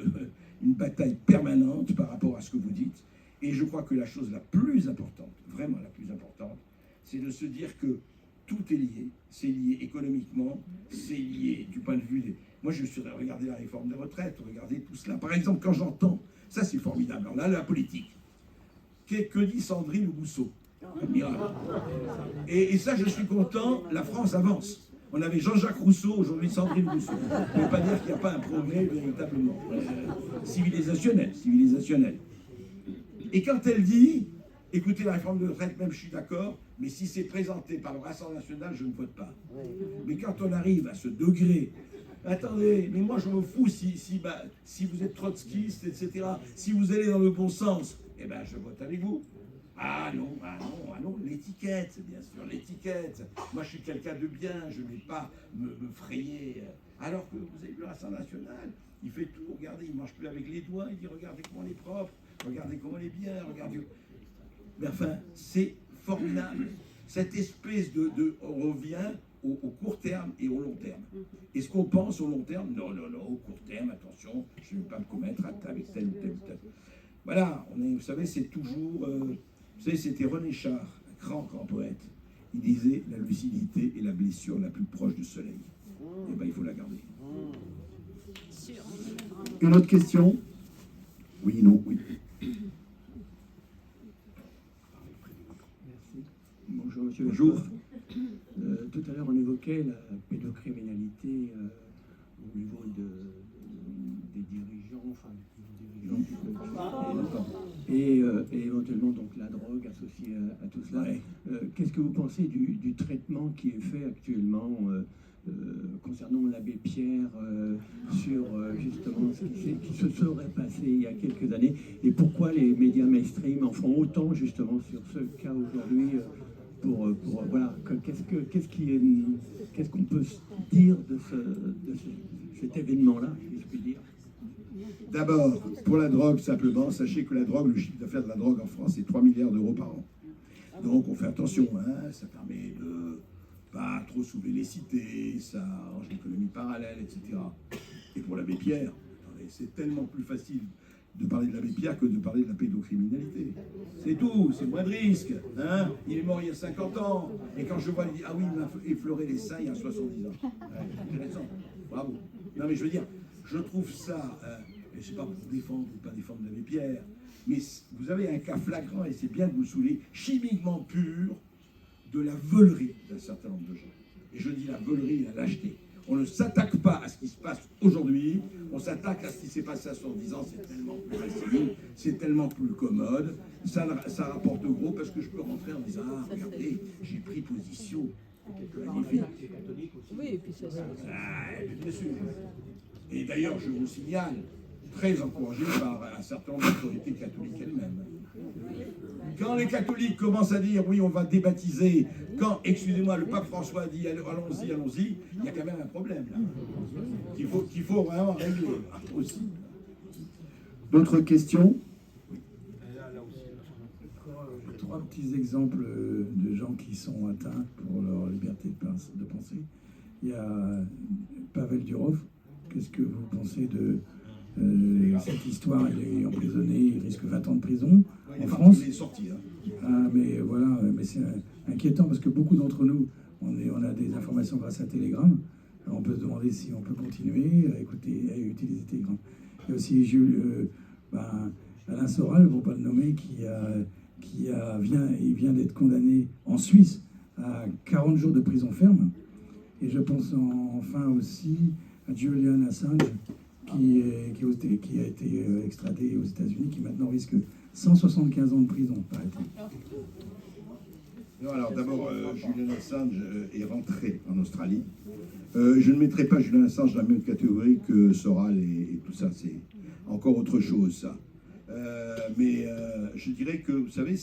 une bataille permanente par rapport à ce que vous dites. Et je crois que la chose la plus importante, vraiment la plus importante, c'est de se dire que tout est lié. C'est lié économiquement, c'est lié du point de vue des... Moi, je suis regardez la réforme des retraites, regardez tout cela. Par exemple, quand j'entends, ça c'est formidable, on a la politique. Que dit Sandrine Rousseau? Miracle. Et ça, je suis content, la France avance. On avait Jean-Jacques Rousseau, aujourd'hui Sandrine Rousseau. Ça ne veut pas dire qu'il n'y a pas un progrès véritablement civilisationnel. Et quand elle dit, écoutez, la réforme de retraite, même je suis d'accord, mais si c'est présenté par le Rassemblement national, je ne vote pas. Mais quand on arrive à ce degré, attendez, mais moi je me fous si vous êtes trotskiste, etc., si vous allez dans le bon sens, eh ben je vote avec vous. Ah non, l'étiquette, bien sûr, l'étiquette. Moi, je suis quelqu'un de bien, je ne vais pas me frayer. Alors que vous avez vu le Rassemblement national, il fait tout, regardez, il ne mange plus avec les doigts, il dit regardez comment on est propre, regardez comment on est bien, regardez. Mais enfin, c'est formidable. Cette espèce on revient au court terme et au long terme. Est-ce qu'on pense au long terme? Non, au court terme, attention, je ne vais pas me commettre avec tel ou tel. Voilà, vous savez, c'est toujours... vous savez, c'était René Char, un grand poète. Il disait « La lucidité est la blessure la plus proche du soleil ». Eh bien, il faut la garder. Une autre question? Oui, non, oui. Bonjour, monsieur. Bonjour. Tout à l'heure, on évoquait la pédocriminalité au niveau des dirigeants, et éventuellement donc la drogue associée à tout cela. Ouais. Qu'est-ce que vous pensez du traitement qui est fait actuellement concernant l'abbé Pierre, sur justement ce qui se serait passé il y a quelques années, et pourquoi les médias mainstream en font autant justement sur ce cas aujourd'hui. Voilà, qu'est-ce qu'on peut dire de cet événement-là, si je puis dire. D'abord, pour la drogue, simplement, sachez que la drogue, le chiffre d'affaires de la drogue en France, c'est 3 milliards d'euros par an. Donc on fait attention, hein, ça permet de pas trop soulever les cités, ça arrange l'économie parallèle, etc. Et pour l'abbé Pierre, c'est tellement plus facile de parler de l'abbé Pierre que de parler de la pédocriminalité. C'est tout, c'est moins de risque. Hein, il est mort il y a 50 ans. Et quand je vois, il dit, ah oui, il m'a effleuré les seins il y a 70 ans. Ouais, intéressant. Bravo. Non mais je veux dire, je trouve ça, je ne sais pas pour défendre ou pas défendre l'abbé Pierre, mais vous avez un cas flagrant, et c'est bien que vous le soulevez, chimiquement pur, de la veulerie d'un certain nombre de gens. Et je dis la veulerie et la lâcheté. On ne s'attaque pas à ce qui se passe aujourd'hui, on s'attaque à ce qui s'est passé à 70 ans, c'est tellement plus facile, c'est tellement plus commode, ça rapporte gros, parce que je peux rentrer en disant, ah, regardez, j'ai pris position. Magnifique. Oui, et puis ça. Bien sûr. Et d'ailleurs, je vous signale, très encouragé par un certain nombre d'autorités catholiques elles-mêmes. Quand les catholiques commencent à dire oui, on va débaptiser, quand, excusez-moi, le pape François a dit allons-y, allons-y, il y a quand même un problème là, qu'il faut vraiment régler aussi. D'autres questions? Trois petits exemples de gens qui sont atteints pour leur liberté de penser. Il y a Pavel Durov. Qu'est-ce que vous pensez de cette histoire? Il est emprisonné, il risque 20 ans de prison en France. Il est sorti. Hein. Ah, mais voilà, mais c'est inquiétant parce que beaucoup d'entre nous, on a des informations grâce à Telegram. Alors on peut se demander si on peut continuer à utiliser Telegram. Il y a aussi Alain Soral, pour ne pas le nommer, il vient d'être condamné en Suisse à 40 jours de prison ferme. Et je pense enfin aussi à Julian Assange, qui a été extradé aux États-Unis, qui maintenant risque 175 ans de prison, paraît-il. Non, alors d'abord, Julian Assange est rentré en Australie. Je ne mettrai pas Julian Assange dans la même catégorie que Soral et tout ça, c'est encore autre chose, ça. Mais je dirais que, vous savez,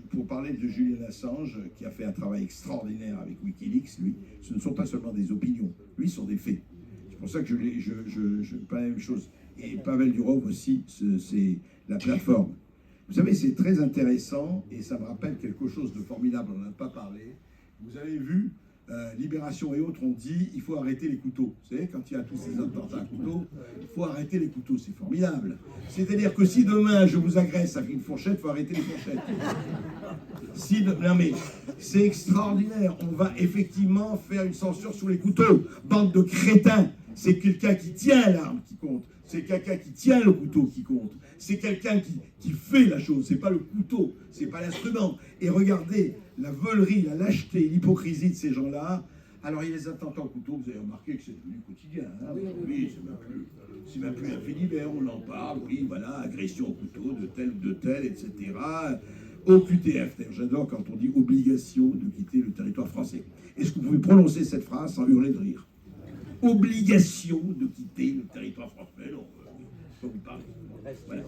pour parler de Julian Assange, qui a fait un travail extraordinaire avec Wikileaks, lui, ce ne sont pas seulement des opinions, lui, ce sont des faits. C'est pour ça que je pas la même chose. Et Pavel Durov aussi, c'est la plateforme. Vous savez, c'est très intéressant et ça me rappelle quelque chose de formidable, on n'en a pas parlé. Vous avez vu, Libération et autres ont dit il faut arrêter les couteaux. Vous savez, quand il y a tous ces attentats à couteaux, il faut arrêter les couteaux, c'est formidable. C'est-à-dire que si demain je vous agresse avec une fourchette, il faut arrêter les fourchettes. Non mais, c'est extraordinaire, on va effectivement faire une censure sur les couteaux. Bande de crétins, c'est quelqu'un qui tient l'arme qui compte. C'est quelqu'un qui tient le couteau qui compte. C'est quelqu'un qui fait la chose. C'est pas le couteau, c'est pas l'instrument. Et regardez la veulerie, la lâcheté, l'hypocrisie de ces gens-là. Alors il y a les attentats au couteau, vous avez remarqué que c'est devenu quotidien. Hein, oui, c'est même plus un fait divers, on en parle. Oui, voilà, agression au couteau de tel, etc. Au QTF, j'adore quand on dit obligation de quitter le territoire français. Est-ce que vous pouvez prononcer cette phrase sans hurler de rire? Obligation de quitter le territoire français. Non, je peux vous parler. Voilà.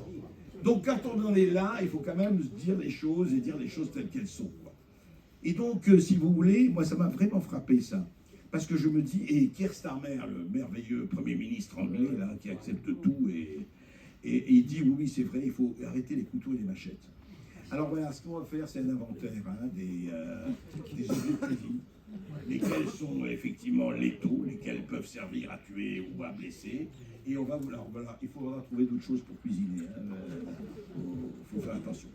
Donc quand on en est là, il faut quand même dire les choses et dire les choses telles qu'elles sont. Et donc, si vous voulez, moi ça m'a vraiment frappé ça. Parce que je me dis, et Keir Starmer, le merveilleux Premier ministre anglais, là, qui accepte tout, et il dit, oui, c'est vrai, il faut arrêter les couteaux et les machettes. Alors voilà, ce qu'on va faire, c'est un inventaire des objets de cuisine, lesquels sont effectivement létaux, lesquels peuvent servir à tuer ou à blesser. Et on va, voilà, il faudra trouver d'autres choses pour cuisiner. Il faut faire attention.